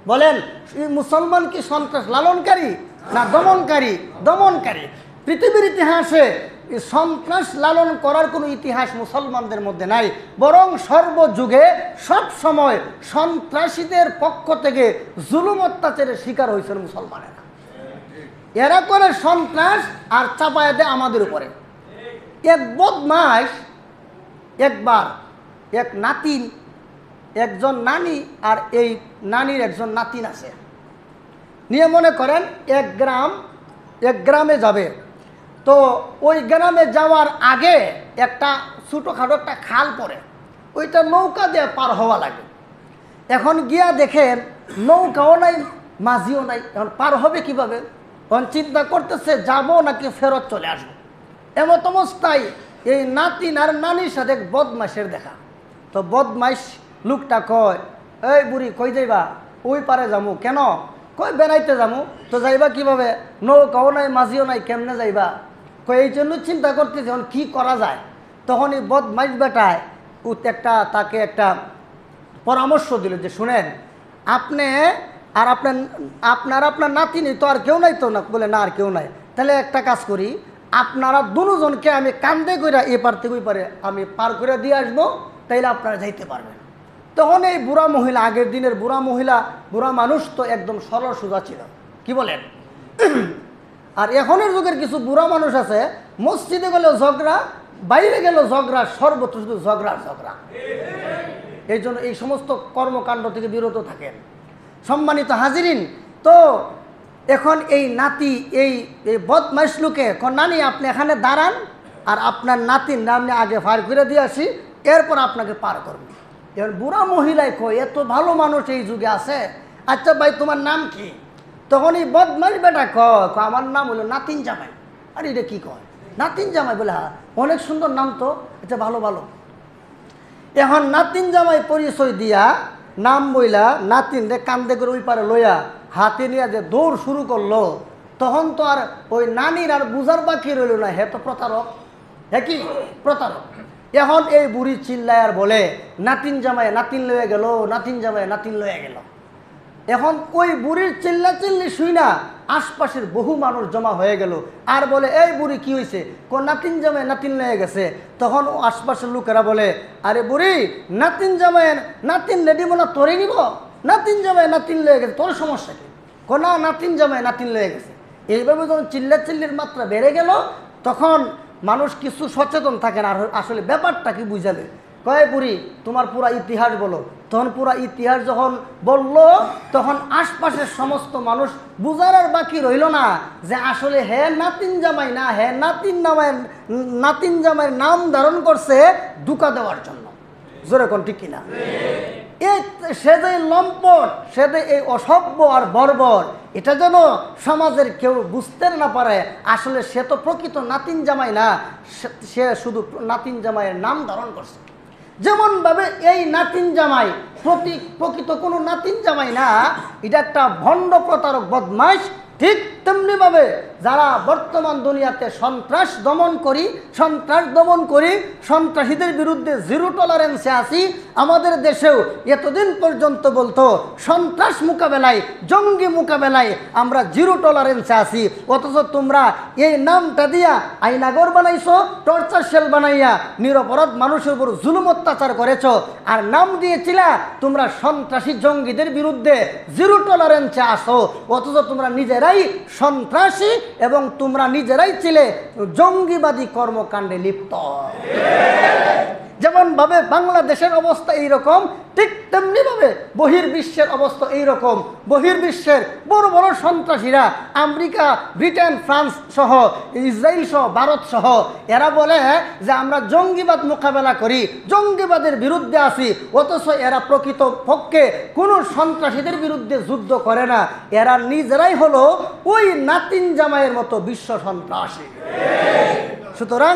[SPEAKER 1] বলেন, মুসলমান কি সন্ত্রাস লালনকারী না দমনকারী? দমনকারী। পৃথিবীর ইতিহাসে সন্ত্রাস লালন করার কোনো ইতিহাস মুসলমানদের মধ্যে নাই, বরং সর্বযুগে সব সময় সন্ত্রাসীদের পক্ষ থেকে জুলুম অত্যাচারের শিকার হয়েছেন মুসলমানেরা। এরা করে সন্ত্রাস আর চাপায় দেয় আমাদের উপরে। এক বদমাশ একবার এক নাতিন, একজন নানি আর এই নানির একজন নাতিন আছে, নিয়ে মনে করেন এক গ্রামে যাবে। তো ওই গ্রামে যাওয়ার আগে একটা ছোটোখাটো একটা খাল পড়ে, ওইটা নৌকা দিয়ে পার হওয়া লাগে। এখন গিয়া দেখেন নৌকাও নাই, মাঝিও নাই, এখন পার হবে কিভাবে? তখন চিন্তা করতেছে যাবো নাকি ফেরত চলে আসবো। এমত অবস্থায় এই নাতিন আর নানির সাথে এক বদমাইশের দেখা। তো বদমাইশ লোকটা কয়, এই বুড়ি কই যাইবা? ওই পারে যাবো। কেন? কই বেড়াইতে যাবো। তো যাইবা কিভাবে? নৌকাও নাই, মাঝিও নাই, কেমনে যাইবা? কই এই জন্য চিন্তা করতেছে এখন কী করা যায়। তখন এই বদমাইশ বেটায় তাকে একটা পরামর্শ দিল যে শুনেন, আপনি আর আপনার নাতিনি তো আর কেউ নাই তো? না। বলে না, আর কেউ নাই। তাহলে একটা কাজ করি, আপনারা দুজনকে আমি কান্দে করে এ পার থেকে ওই পারে আমি পার করে দিয়ে আসবো, তাইলে আপনারা যাইতে পারবেন। তখন এই বুড়া মহিলা, আগের দিনের বুড়া মানুষ তো একদম সরল সোজা ছিল, কি বলেন? আর এখনের যুগের কিছু বুড়া মানুষ আছে, মসজিদে গেলেও ঝগড়া, বাইরে গেলেও ঝগড়া, সর্বত্র শুধু ঝগড়া। এই জন্য এই সমস্ত কর্মকাণ্ড থেকে বিরত থাকেন। সম্মানিত হাজিরিন, তো এখন এই নাতি এই বদমাইশ লোকে নানি আপনি এখানে দাঁড়ান, আর আপনার নাতির নামে আগে পার করে দিয়ে আসি, এরপর আপনাকে পার করবে। এবার বুড়া মহিলায় কয়, এত ভালো মানুষ এই যুগে আছে, আচ্ছা ভাই তোমার নাম কি? তখন এই বদমাইশ বেটা কয়, আমার নাম হলো নাতিন জামাই। আর এটা কি কয়? নাতিন জামাই। বলে হ্যাঁ, অনেক সুন্দর নাম তো, আচ্ছা ভালো। এখন নাতিন জামাই পরিচয় দিয়া নাম বইলা নাতিন রে কান্দে করে ওই পারে লইয়া হাতে নিয়ে যে দৌড় শুরু করলো, তখন তো আর ওই নানির আর বুঝার বাকি রইল না, হে তো প্রতারক। হ্যাঁ কি প্রতারক? এখন এই বুড়ি চিল্লায় আর বলে, নাতিন জামাই নাতিন লয়ে গেল, নাতিন জামাই নাতিন লয়ে গেল। এখন ওই বুড়ির চিল্লাচিল্লি শুই না আশপাশের বহু মানুষ জমা হয়ে গেল, আর বলে, এই বুড়ি কি হয়েছে? নাতিন জামাই নাতিন লয়ে গেছে। তখন আশপাশের লোকেরা বলে, আরে বুড়ি, নাতিন জামাই নাতিন রেডি না তোরে নিব? নাতিন জামাই নাতিন লয়ে গেছে, তোর সমস্যা কি? না, নাতিন জামাই নাতিন লয়ে গেছে। এইভাবে যখন চিল্লাচিল্লির মাত্রা বেড়ে গেল, তখন মানুষ কিছু সচেতন থাকে না, আসলে ব্যাপারটা কি বুঝাবে। কয় বুড়ি, তোমার পুরা ইতিহাস বলো। তখন পুরা ইতিহাস যখন বলল, তখন আশপাশের সমস্ত মানুষ বুঝার আর বাকি রইল না যে আসলে হে নাতিন জামাই না, হে নাতিন জামাইয়ের নাম ধারণ করছে ধোঁকা দেওয়ার জন্য। জোরে কোন ঠিক কিনা? সে যে লম্পট, সে যে এই অসভ্য আর বর্বর, এটা যেন সমাজের কেউ বুঝতে না পারে আসলে সে তো প্রকৃত নাতিন জামাই না, সে শুধু নাতিন জামাইয়ের নাম ধারণ করছে। যেমনভাবে এই নাতিন জামাই প্রকৃত কোনো নাতিন জামাই না, এটা একটা ভণ্ড প্রতারক বদমাইশ। ঠিক তেমনিভাবে যারা বর্তমান দুনিয়াতে সন্ত্রাস দমন করি, সন্ত্রাসীদের বিরুদ্ধে জিরো টলারেন্সে আছি, আমাদের দেশেও এতদিন পর্যন্ত বলতো সন্ত্রাস মোকাবেলায়, জঙ্গি মোকাবেলায় আমরা জিরো টলারেন্সে আছি। অথচ তোমরা এই নামটা দিয়া আইনাগর বানাইছো, টর্চার সেল বানাইয়া নিরপরাধ মানুষের উপর জুলুম অত্যাচার করেছ, আর নাম দিয়েছিলা তোমরা সন্ত্রাসী জঙ্গিদের বিরুদ্ধে জিরো টলারেন্সে আসো। অথচ তোমরা নিজেরাই সন্ত্রাসী এবং তোমরা নিজেরাই ছিলে জঙ্গিবাদী কর্মকাণ্ডে লিপ্ত। যেমনভাবে বাংলাদেশের অবস্থা এইরকম, ঠিক তেমনিভাবে বহির্বিশ্বের অবস্থা এইরকম। বহির্বিশ্বের বড় বড় সন্ত্রাসীরা আমেরিকা, ব্রিটেন, ফ্রান্স সহ, ইসরায়েল সহ, ভারত সহ, এরা বলে যে আমরা জঙ্গিবাদ মোকাবেলা করি, জঙ্গিবাদের বিরুদ্ধে আছি। অথচ এরা প্রকৃত পক্ষে কোনো সন্ত্রাসীদের বিরুদ্ধে যুদ্ধ করে না। এরা নিজেরাই হলো ওই নাতিন জামাইয়ের মতো বিশ্ব সন্ত্রাসী। সুতরাং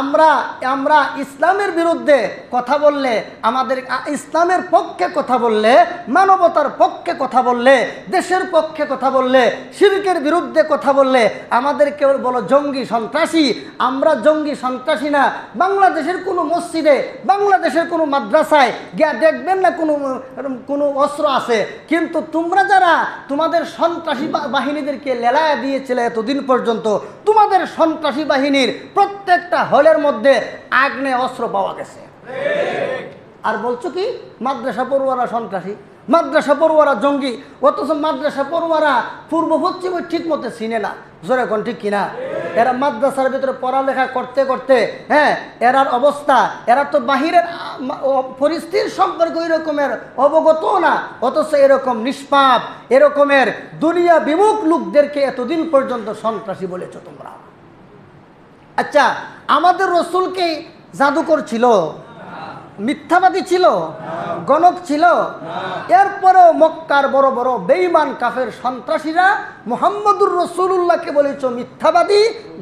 [SPEAKER 1] আমরা আমরা ইসলামের বিরুদ্ধে কথা বললে, আমাদের ইসলামের পক্ষে কথা বললে, মানবতার পক্ষে কথা বললে, দেশের পক্ষে কথা বললে, শিরকের বিরুদ্ধে কথা বললে আমাদের কেউ বলো জঙ্গি সন্ত্রাসী। আমরা জঙ্গি সন্ত্রাসী না। বাংলাদেশের কোনো মসজিদে, বাংলাদেশের কোনো মাদ্রাসায় গিয়া দেখবেন না কোনো অস্ত্র আছে, কিন্তু তোমরা যারা তোমাদের সন্ত্রাসী বাহিনীদেরকে লেলায়া দিয়েছিলে এতদিন পর্যন্ত, তোমাদের সন্ত্রাসী বাহিনীর প্রত্যেকটা হলের মধ্যে আগ্নেয় অস্ত্র পাওয়া গেছে। আর বলছো কি মাদ্রাসা পড়ুয়ারা সন্ত্রাসী, মাদ্রাসা পড়ুয়ারা জঙ্গি, অথচ মাদ্রাসা পড়ুয়ারা পূর্ব পশ্চিম ঠিক মতো চিনে না। জোরে কোন ঠিক কিনা? এরা মাদ্রাসার ভিতরে পড়ালেখা করতে করতে এরার অবস্থা, এরা তো বাহিরের পরিস্থিতির সম্পর্কে ওই রকমের অবগত না, অথচ এরকম নিষ্পাপ, এরকমের দুনিয়া বিমুখ লোকদেরকে এতদিন পর্যন্ত সন্ত্রাসী বলেছ তোমরা। আচ্ছা, আমাদের রসুলকে জাদুকর ছিল, মিথ্যাবাদী ছিল, গণক ছিল, এরপরেও মক্কার বড় বড় বেঈমান কাফের সন্ত্রাসীরা মুহাম্মদুর রাসূলুল্লাহকে বলেছ মিথ্যাবাদী,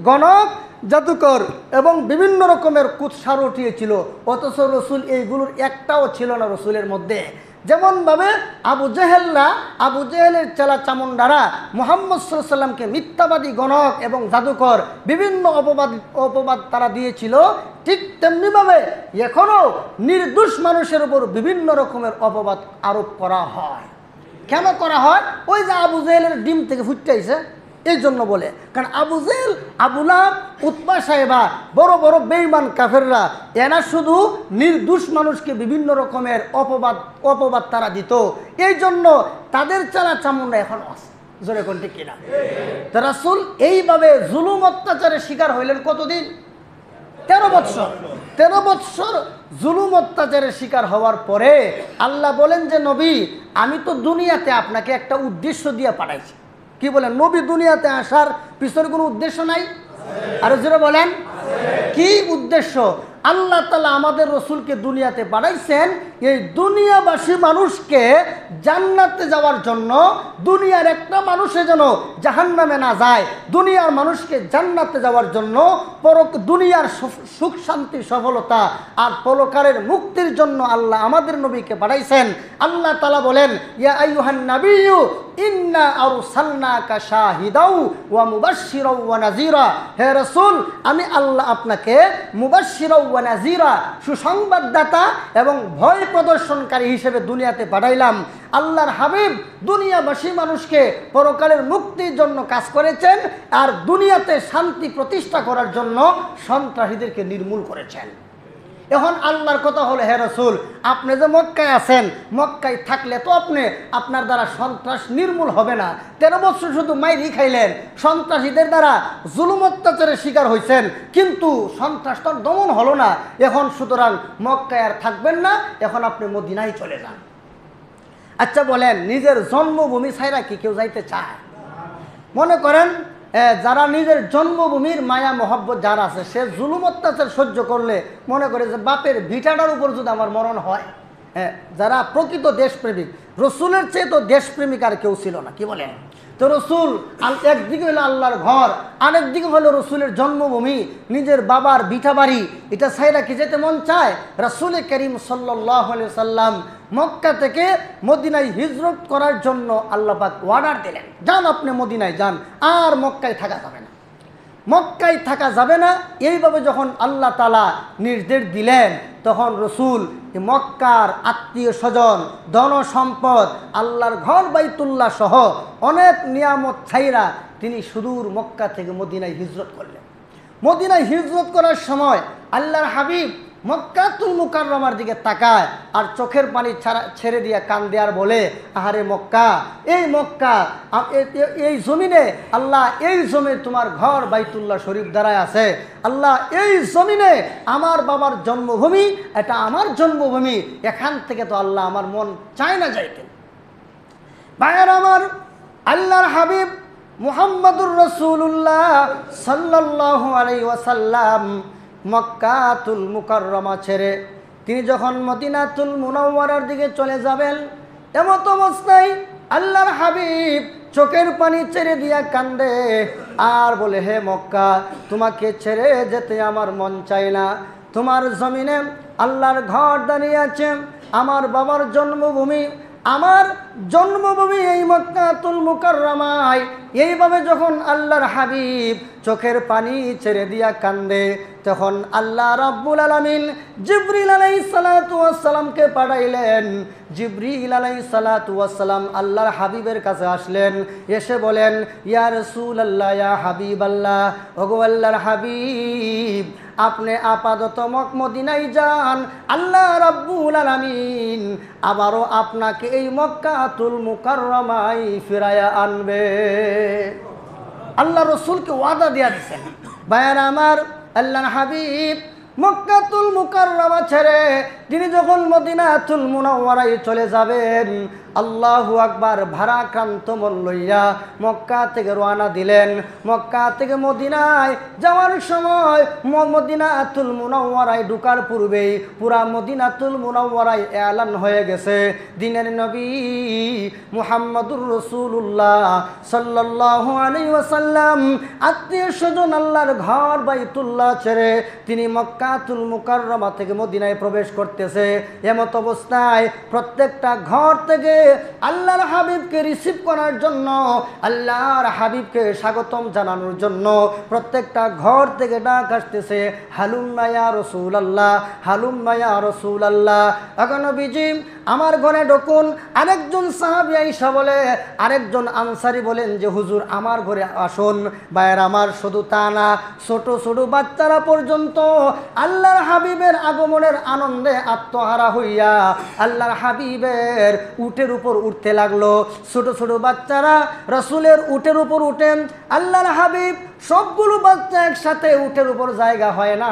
[SPEAKER 1] গণক, জাদুকর এবং বিভিন্ন রকমের কুৎসা রটিয়েছিল, অথচ রসুল এইগুলোর একটাও ছিল না রসুলের মধ্যে। যেমনভাবে আবু জেহেলের চেলা চামুন্ডারা মুহাম্মদ সাল্লাল্লাহু আলাইহি সাল্লামকে মিথ্যাবাদী, গণক এবং জাদুকর বিভিন্ন অপবাদ তারা দিয়েছিল, ঠিক তেমনিভাবে এখনও নির্দোষ মানুষের উপর বিভিন্ন রকমের অপবাদ আরোপ করা হয়। কেন করা হয়? ওই যে আবু জেহেলের ডিম থেকে ফুটতেছে এই জন্য বলে। কারণ আবু জেহেল, আবু লাহাব, উতবা সাহেবা, বড় বড় বেঈমান কাফেররা এরা শুধু নির্দোষ মানুষকে বিভিন্ন রকমের অপবাদ তারা দিত, এই জন্য তাদের চালা চামুন্ডা এখনো আছে। জোরে কোনটি কিনা? তো রাসূল এইভাবে জুলুম অত্যাচারের শিকার হইলেন কতদিন? 13 বৎসর। 13 বৎসর জুলুম অত্যাচারের শিকার হওয়ার পরে আল্লাহ বলেন যে নবী, আমি তো দুনিয়াতে আপনাকে একটা উদ্দেশ্য দিয়ে পাঠাইছি। কি বলেন? নবী দুনিয়াতে আসার পিছনে কোনো উদ্দেশ্য নাই? আরো জোরে বলেন, কি উদ্দেশ্য? আল্লাহ তাআলা আমাদের রসুলকে দুনিয়াতে পাঠাইছেন এই দুনিয়াবাসী মানুষকে জান্নাতে যাওয়ার জন্য। দুনিয়ার একটা মানুষে যেন জাহান্নামে না যায়, দুনিয়ার মানুষকে জান্নাতে যাওয়ার জন্য, দুনিয়ার সুখ শান্তি সফলতা আর পরকালের মুক্তির জন্য আল্লাহ আমাদের নবীকে পাঠাইছেন। আল্লাহ তাআলা বলেন, ইয়া আইয়ুহান নাবিয়্যু ইন্না আরসালনাকা শাহিদাও ওয়া মুবাশশিরাও ওয়া নাযীরা। হে রাসূল, আমি আল্লাহ আপনাকে মুবাশশিরাও ওয়া নাযীরা, সুসংবাদদাতা এবং ভয় প্রদর্শনকারী হিসেবে দুনিয়াতে পাঠাইলাম। আল্লাহর হাবিব দুনিয়াবাসী মানুষকে পরকালের মুক্তির জন্য কাজ করেছেন আর দুনিয়াতে শান্তি প্রতিষ্ঠা করার জন্য সন্ত্রাসীদেরকে নির্মূল করেছেন। এখন আল্লাহর কথা হলো, হে রাসূল, আপনি যে মক্কায় আছেন, মক্কায় থাকলে তো আপনার দ্বারা সন্ত্রাস নির্মূল হবে না। 13 বছর শুধু মাইরি খাইলেন, সন্ত্রাসীদের দ্বারা জুলুম অত্যাচারের শিকার হয়েছেন, কিন্তু সন্ত্রাস তো দমন হলো না। এখন সুতরাং মক্কায় আর থাকবেন না, এখন আপনি মদিনায় চলে যান। আচ্ছা বলেন, নিজের জন্মভূমি ছাইরা কি কেউ যাইতে চায়? মনে করেন যারা নিজের জন্মভূমির মায়া মহব্বত যার আছে, সে জুলুম অত্যাচার সহ্য করলে মনে করে যে বাপের ভিটাটার উপর যদি আমার মরণ হয়। যারা প্রকৃত দেশপ্রেমিক, রসুলের চেয়ে তো দেশপ্রেমিক আর কেউ ছিল না। কি বলেন? তো রসুল একদিকে হলো আল্লাহর ঘর, আরেকদিকে হলো রসুলের জন্মভূমি, নিজের বাবার ভিটা বাড়ি, এটা ছাইরা কি যেতে মন চায়? রাসূল করিম সাল্লাল্লাহু আলাইহি সাল্লাম মক্কা থেকে মদিনায় হিজরত করার জন্য আল্লাহ পাক অর্ডার দিলেন, যান আপনি মদিনায় যান, আর মক্কায় থাকা যাবে না, মক্কায় থাকা যাবে না। এইভাবে যখন আল্লাহ তাআলা নির্দেশ দিলেন, তখন রসুল মক্কার আত্মীয় স্বজন, ধন সম্পদ, আল্লাহর ঘর বাইতুল্লাহ সহ অনেক নিয়ামত ছাইরা তিনি সুদূর মক্কা থেকে মদিনায় হিজরত করলেন। মদিনায় হিজরত করার সময় আল্লাহর হাবিব মক্কাতুল মুকাররমার দিকে তাকায় আর চোখের পানি ছেড়ে দিয়ে কান দেয়ার বলে, আহারে মক্কা, এই মক্কা, এই জমিনে আল্লাহ, এই জমিনে তোমার ঘর বাইতুল্লাহ শরীফ দাঁড়ায় আছে। আল্লাহ, এই জমিনে আমার বাবার জন্মভূমি, এটা আমার জন্মভূমি, এখান থেকে তো আল্লাহ আমার মন চায় না যাইতে। ভাইয়ের আমার, আল্লাহর হাবিব মুহাম্মদুর রাসূলুল্লাহ সাল্লাল্লাহু আলাইহি ওয়াসাল্লাম মক্কাতুল মুকাররমা ছেড়ে তিনি যখন মদিনাতুল মুনাওয়ারার দিকে চলে যাবেন, এমত অবস্থায় আল্লাহর হাবিব চোখের পানি ছেড়ে দিয়া কান্দে আর বলে, হে মক্কা, তোমাকে ছেড়ে যেতে আমার মন চাই না। তোমার জমিনে আল্লাহর ঘর দাঁড়িয়ে আছে, আমার বাবার জন্মভূমি, আমার জন্মভূমি এই মক্কাতুল মুকাররমায়। এইভাবে যখন আল্লাহর হাবিব চোখের পানি ছেড়ে দিয়া কান্দে, তখন আল্লাহ রাব্বুল আলামিন জিবরিল আলাইহিস সালাতু ওয়াস সালামকে পাঠাইলেন। জিবরিল আলাইহিস সালাতু ওয়াস সালাম আল্লাহর হাবিবের কাছে আসলেন, এসে বলেন, ইয়া রাসূলুল্লাহ, ইয়া হাবিবাল্লাহ, ওগো আল্লাহর হাবিব, আপনি আপাতত মদিনায় যান, আল্লাহ রাব্বুল আলামিন আবারও আপনাকে এই মক্কাতুল মুকাররমায় ফিরায়া আনবে। আল্লাহ রসুলকে ওয়াদা দিয়া দিয়েছেন। ভাইয়ারা আমার, আল্লাহর হাবিব মক্কাতুল মুকাররমা ছেড়ে তিনি যখন মদিনাতুল মুনাওয়ারায় চলে যাবেন, আল্লাহু আকবার, ভারাক্রান্ত মন লইয়া মক্কা থেকে রওনা দিলেন। মক্কা থেকে মদিনায় যাওয়ার সময় মদিনাতুল মুনাওয়ারায় ঢোকার পূর্বেই পুরা মদিনাতুল মুনাওয়ারায় এলান হয়ে গেছে, দিনের নবী মুহাম্মদুর রাসূলুল্লাহ সাল্লাল্লাহু আলাইহি ওয়াসাল্লাম আত্মীয় স্বজন আল্লাহর ঘর বাইতুল্লাহ ছেড়ে তিনি মক্কাতুল মুকাররমা থেকে মদিনায় প্রবেশ করতেছে। এমত অবস্থায় প্রত্যেকটা ঘর থেকে আল্লাহর হাবিবকে রিসিভ করার জন্য, আল্লাহর হাবিবকে স্বাগতম জানানোর জন্য প্রত্যেকটা ঘর থেকে ডাক আসতেছে, হালুম্মা ইয়া রাসূলুল্লাহ, হালুম্মা ইয়া রাসূলুল্লাহ। এখন নবীজি আমার ঘরে ঢুকুন। আরেকজন সাহাবী আয়েশা বলে, আরেকজন আনসারী বলেন যে হুজুর আমার ঘরে আসুন। ভাইয়ের আমার, শুধু তা না, ছোট ছোট বাচ্চারা পর্যন্ত আল্লাহর হাবিবের আগমনের আনন্দে আত্মহারা হইয়া আল্লাহর হাবিবের উটের উপর উঠতে লাগলো। ছোট ছোট বাচ্চারা রাসূলের উটের উপর উঠেন। আল্লাহর হাবিব সবগুলো বাচ্চা একসাথে উটের উপর জায়গা হয় না,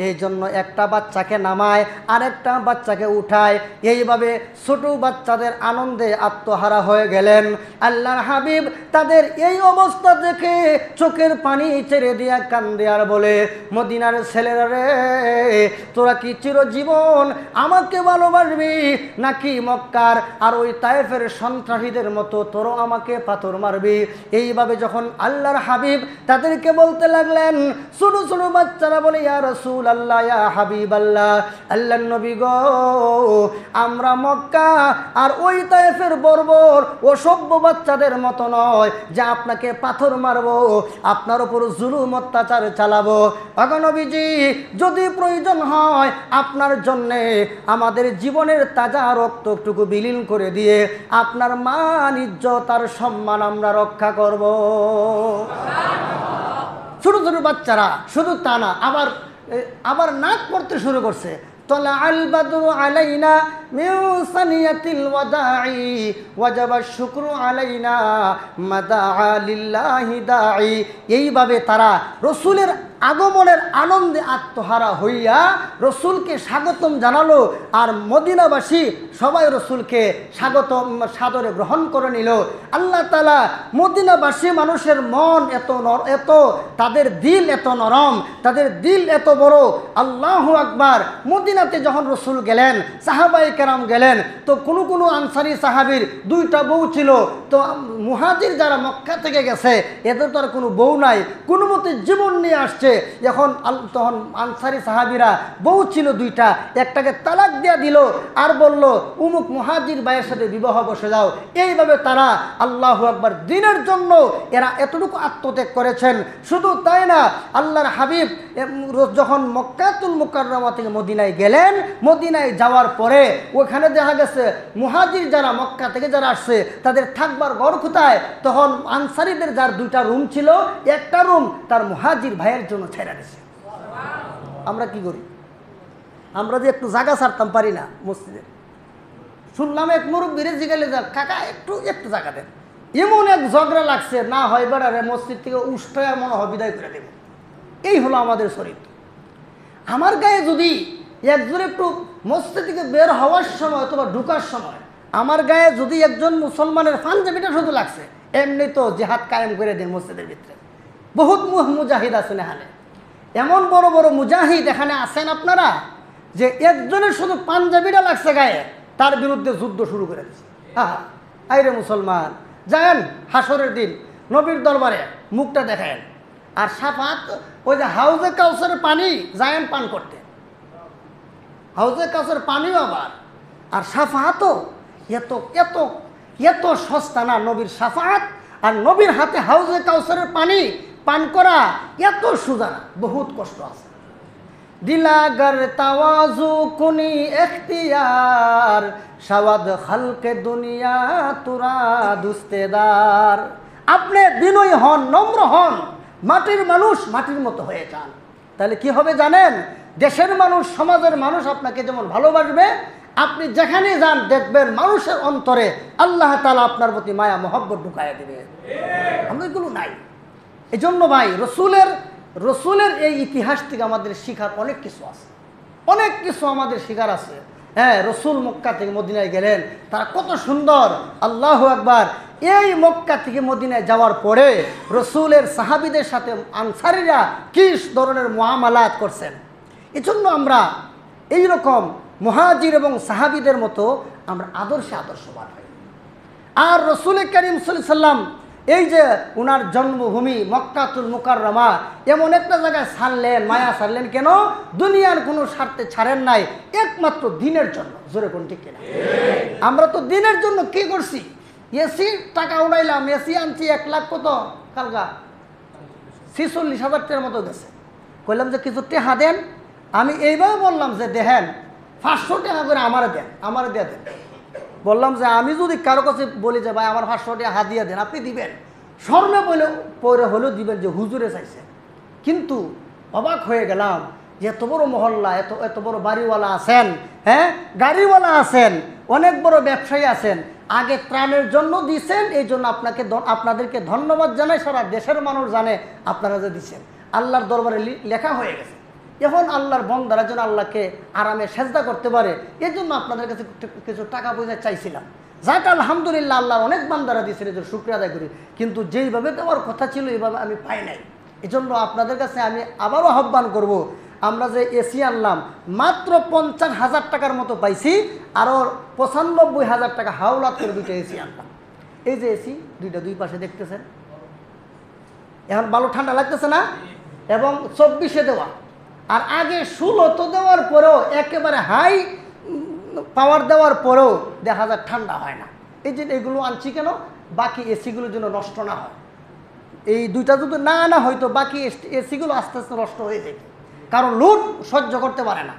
[SPEAKER 1] এই জন্য একটা বাচ্চাকে নামায়, আরেকটা বাচ্চাকে উঠায়। এইভাবে ছোট বাচ্চাদের আনন্দে আত্মহারা হয়ে গেলেন। আল্লাহর হাবিব তাদের এই অবস্থা দেখে চোখের পানি ছেড়ে দিয়া কান্দে আর বলে, মদিনার ছেলেরা রে, তোরা কি চিরজীবন আমাকে ভালোবাসবি, নাকি মক্কার আর ওই তায়েফের সন্ত্রাসীদের মতো তোরও আমাকে পাথর মারবি? এইভাবে যখন আল্লাহর হাবিব তাদেরকে বলতে লাগলেন, ছোট ছোট বাচ্চারা বলে, ইয়া রাসূলুল্লাহ, ইয়া হাবিবাল্লাহ, আল্লাহর নবী গো, আমরা মক্কা আর ওই তায়েফের বর্বর ও সভ্য বাচ্চাদের মতো নয় যে আপনাকে পাথর মারবো, আপনার উপর জুলুম অত্যাচার চালাবো। এখন নবীজি, যদি প্রয়োজন হয় আপনার জন্যে আমাদের জীবনের তাজা রক্তটুকু বিলীন করে দিয়ে আপনার মান ইজ্জত আর সম্মান আমরা রক্ষা করব। ছোট ছোট বাচ্চারা, শুধু তা না, আবার নাক পড়তে শুরু করছে, তলাআল বাদরু আলাইনা মিন সানিয়াতিল ওয়াদাই ওয়াজাবা শুকরু আলাইনা মাদাআ লিল্লাহি দাঈ। এইভাবে তারা রসুলের আগমনের আনন্দে আত্মহারা হইয়া রসুলকে স্বাগতম জানালো। আর মদিনাবাসী সবাই রসুলকে স্বাগতম সাদরে গ্রহণ করে নিল। আল্লাহ তাআলা মদিনাবাসী মানুষের মন এত তাদের দিল এত নরম, তাদের দিল এত বড়। আল্লাহু আকবার। মদিনাতে যখন রসুল গেলেন, সাহাবায়ে কেরাম গেলেন, তো কোনো আনসারি সাহাবীর দুইটা বউ ছিল। তো মুহাজির যারা মক্কা থেকে গেছে, এদের তো আর কোনো বউ নাই, কোনো মতে জীবন নিয়ে আসছে। তখন আনসারি সাহাবীরা বউ ছিল দুইটা, একটাকে তালাক দিয়া দিল আর বলল, উমুক মুহাজির ভাইয়ের সাথে বিবাহ বসে যাও। এইভাবে তারা আল্লাহু আকবার দিনের জন্য এরা এতটুকু আত্মত্যাগ করেছেন। শুধু তাই না, আল্লাহর হাবিব যখন মক্কাতুল মুকাররমা থেকে মদিনায় গেলেন, মদিনায় যাওয়ার পরে ওখানে দেখা গেছে মুহাজির যারা মক্কা থেকে যারা আসছে তাদের থাকবার ঘর কোথায়? তখন আনসারিদের যার দুইটা রুম ছিল, একটা রুম তার মুহাজির ভাইয়ের জন্য ছেড়ে দিয়েছে। আমরা কি করি? আমরা যে একটু জায়গা ছাড়তাম পারি না মসজিদে। শুনলাম এক মুরব্বীরে জিগালে, যা কাকা একটু জায়গা দেন, এমন এক ঝগড়া লাগছে, না হয় বেড়ারে মসজিদ থেকে উষ্টায় মনে হয় বিদায় করে দেব। এই হলো আমাদের চরিত্র। আমার গায়ে যদি একজন একটু মসজিদ থেকে বের হওয়ার সময় অথবা ঢুকার সময় আমার গায়ে যদি একজন মুসলমানের পাঞ্জাবিটা শুধু লাগছে, এমনি তো জিহাদ কায়েম করে দেন মসজিদের ভিতরে। বহুত মুজাহিদ আছেন এখানে, এমন বড় বড় মুজাহিদ এখানে আছেন আপনারা, যে একজনের শুধু পাঞ্জাবিটা লাগছে গায়ে, তার বিরুদ্ধে যুদ্ধ শুরু করে দিচ্ছে। আইরে মুসলমান, যায়েন হাসরের দিন নবীর দরবারে মুখটা দেখেন। আর সাফাত ওই যে হাউজে কাউসারের পানি যায়েন পান করতে, হাউজে কাউসারের পানিও আবার। আর সাফাতও এত এত এত সস্তা না নবীর সাফাত, আর নবীর হাতে হাউজে কাউসারের পানি পান করা এত সোজা না, বহুত কষ্ট আছে। দিলাগর তাওয়াজু কুনি এখতিয়ার শাওয়াদ খালকে দুনিয়া তুরা দুস্তেদার। আপনি বিনয়ী হন, নম্র হন, মাটির মানুষ মাটির মতো হয়ে যান, তাহলে কি হবে জানেন? দেশের মানুষ, সমাজের মানুষ আপনাকে যেমন ভালোবাসবে, আপনি যেখানে যান দেখবেন মানুষের অন্তরে আল্লাহ তাআলা আপনার প্রতি মায়া মহব্বত ঢুকাইয়া দেবে। আমরা এগুলো নাই। এই জন্য ভাই রসুলের এই ইতিহাস থেকে আমাদের শিখার অনেক কিছু আছে, অনেক কিছু আমাদের শিখার আছে। হ্যাঁ, রসুল মক্কা থেকে মদিনায় গেলেন, তারা কত সুন্দর, আল্লাহু আকবার। এই মক্কা থেকে মদিনায় যাওয়ার পরে রসুলের সাহাবীদের সাথে আনসারীরা কি ধরনের মুআমালাত করছেন। এজন্য আমরা এইরকম মুহাজির এবং সাহাবীদের মতো আমরা আদর্শবান হই। আর রসুল করিম সাল্লাল্লাহু আলাইহি ওয়াসাল্লাম এই যে ওনার জন্মভূমি মক্কাতুল মুকাররমা, এমন একটা জায়গায় ছাড়লেন, মায়া ছাড়লেন কেন? দুনিয়ার কোনো স্বার্থে ছাড়েন নাই, একমাত্র দিনের জন্য। জোরে কোন ঠিক কিনা? আমরা তো দিনের জন্য কি করছি? এসি টাকা উড়াইলাম, এসি আনছি 1 লাখ কত কালকা 46,000 টাকার মতো গেছে। কইলাম যে কিছু টেহা দেন। আমি এইভাবে বললাম যে দেখেন 500 টাকা করে আমার দিয়ে দেন। বললাম যে আমি যদি কারো কাছে বলি যে ভাই আমার 500 টাকা হাদিয়া দেন, আপনি দিবেন, স্বর্ণে পরে হলেও দিবেন যে হুজুরে চাইছে। কিন্তু অবাক হয়ে গেলাম যে এত বড় মহল্লা, এত বড় বাড়িওয়ালা আছেন, হ্যাঁ গাড়িওয়ালা আছেন, অনেক বড় ব্যবসায়ী আছেন, আগে ত্রাণের জন্য দিয়েছেন। এই জন্য আপনাদেরকে ধন্যবাদ জানাই, সারা দেশের মানুষ জানে আপনারা যে দিচ্ছেন। আল্লাহর দরবারে লেখা হয়ে গেছে। এখন আল্লাহর বন্দারা যেন আল্লাহকে আরামে সেজদা করতে পারে, এর জন্য আপনাদের কাছে কিছু টাকা পয়সা চাইছিলাম। যাক আলহামদুলিল্লাহ, আল্লাহর অনেক বান্দারা দিয়েছেন, এর জন্য শুকরিয়া আদায় করি। কিন্তু যেইভাবে দেওয়ার কথা ছিল এইভাবে আমি পাই নাই। এই জন্য আপনাদের কাছে আমি আবারও আহ্বান করব, আমরা যে এসি আনলাম মাত্র 50,000 টাকার মতো পাইছি, আরও 95,000 টাকা হাওলাত করে 2টা এসি আনলাম। এই যে এসি দুইটা দুই পাশে দেখতেছেন, এখন ভালো ঠান্ডা লাগতেছে না? এবং 24-এ দেওয়া, আর আগে 16 দেওয়ার পরেও একেবারে হাই পাওয়ার দেওয়ার পরেও দেখা যায় ঠান্ডা হয় না। এই যে এগুলো আনছি কেন? বাকি এসিগুলোর জন্য নষ্ট না হয়। এই দুইটা যদি না আনা হয়তো বাকি এসিগুলো আস্তে আস্তে নষ্ট হয়ে যেত, কারণ লোড সহ্য করতে পারে না।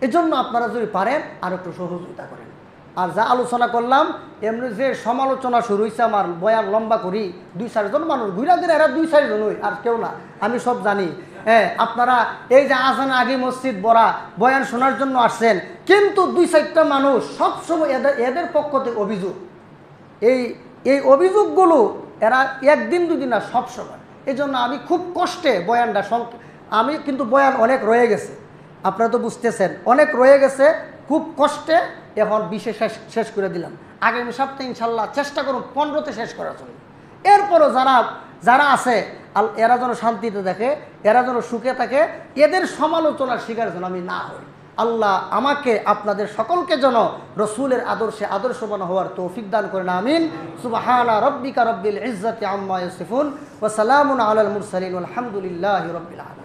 [SPEAKER 1] এজন্য আপনারা যদি পারেন আর একটু সহযোগিতা করেন। আর যা আলোচনা করলাম, এমনি যে সমালোচনা শুরু হয়েছে, আমার বয়ান লম্বা করি, 2-4 জন মানুষ ঘুরা ঘুরে, এরা 2-4 জনই, আর কেউ না, আমি সব জানি। হ্যাঁ, আপনারা এই যে আজানের আগে মসজিদ বড়া বয়ান শোনার জন্য আসছেন, কিন্তু 2-4টা মানুষ সবসময় এদের পক্ষ থেকে অভিযোগ, এই অভিযোগগুলো এরা 1 দিন 2 দিন না, সবসময়। এই জন্য আমি খুব কষ্টে বয়ানটা আমি কিন্তু বয়ান অনেক রয়ে গেছে, আপনারা তো বুঝতেছেন, অনেক রয়ে গেছে, খুব কষ্টে এখন 20-এ শেষ করে দিলাম। আগামী সপ্তাহে ইনশাল্লাহ চেষ্টা করুন 15-তে শেষ করার জন্য। এরপরও যারা আছে এরা যেন শান্তিতে দেখে, এরা যেন সুখে থাকে, এদের সমালোচনার শিকার যেন আমি না হই। আল্লাহ আমাকে আপনাদের সকলকে যেন রসুলের আদর্শে আদর্শবান হওয়ার তৌফিক দান করেন, আমিন। সুবহানা রাব্বিকা রাব্বিল ইজ্জাতি আম্মা ইয়াসিফুন ওয়া সালামুন আলাল মুরসালিন ওয়ালহামদুলিল্লাহি রাব্বিল আলামিন।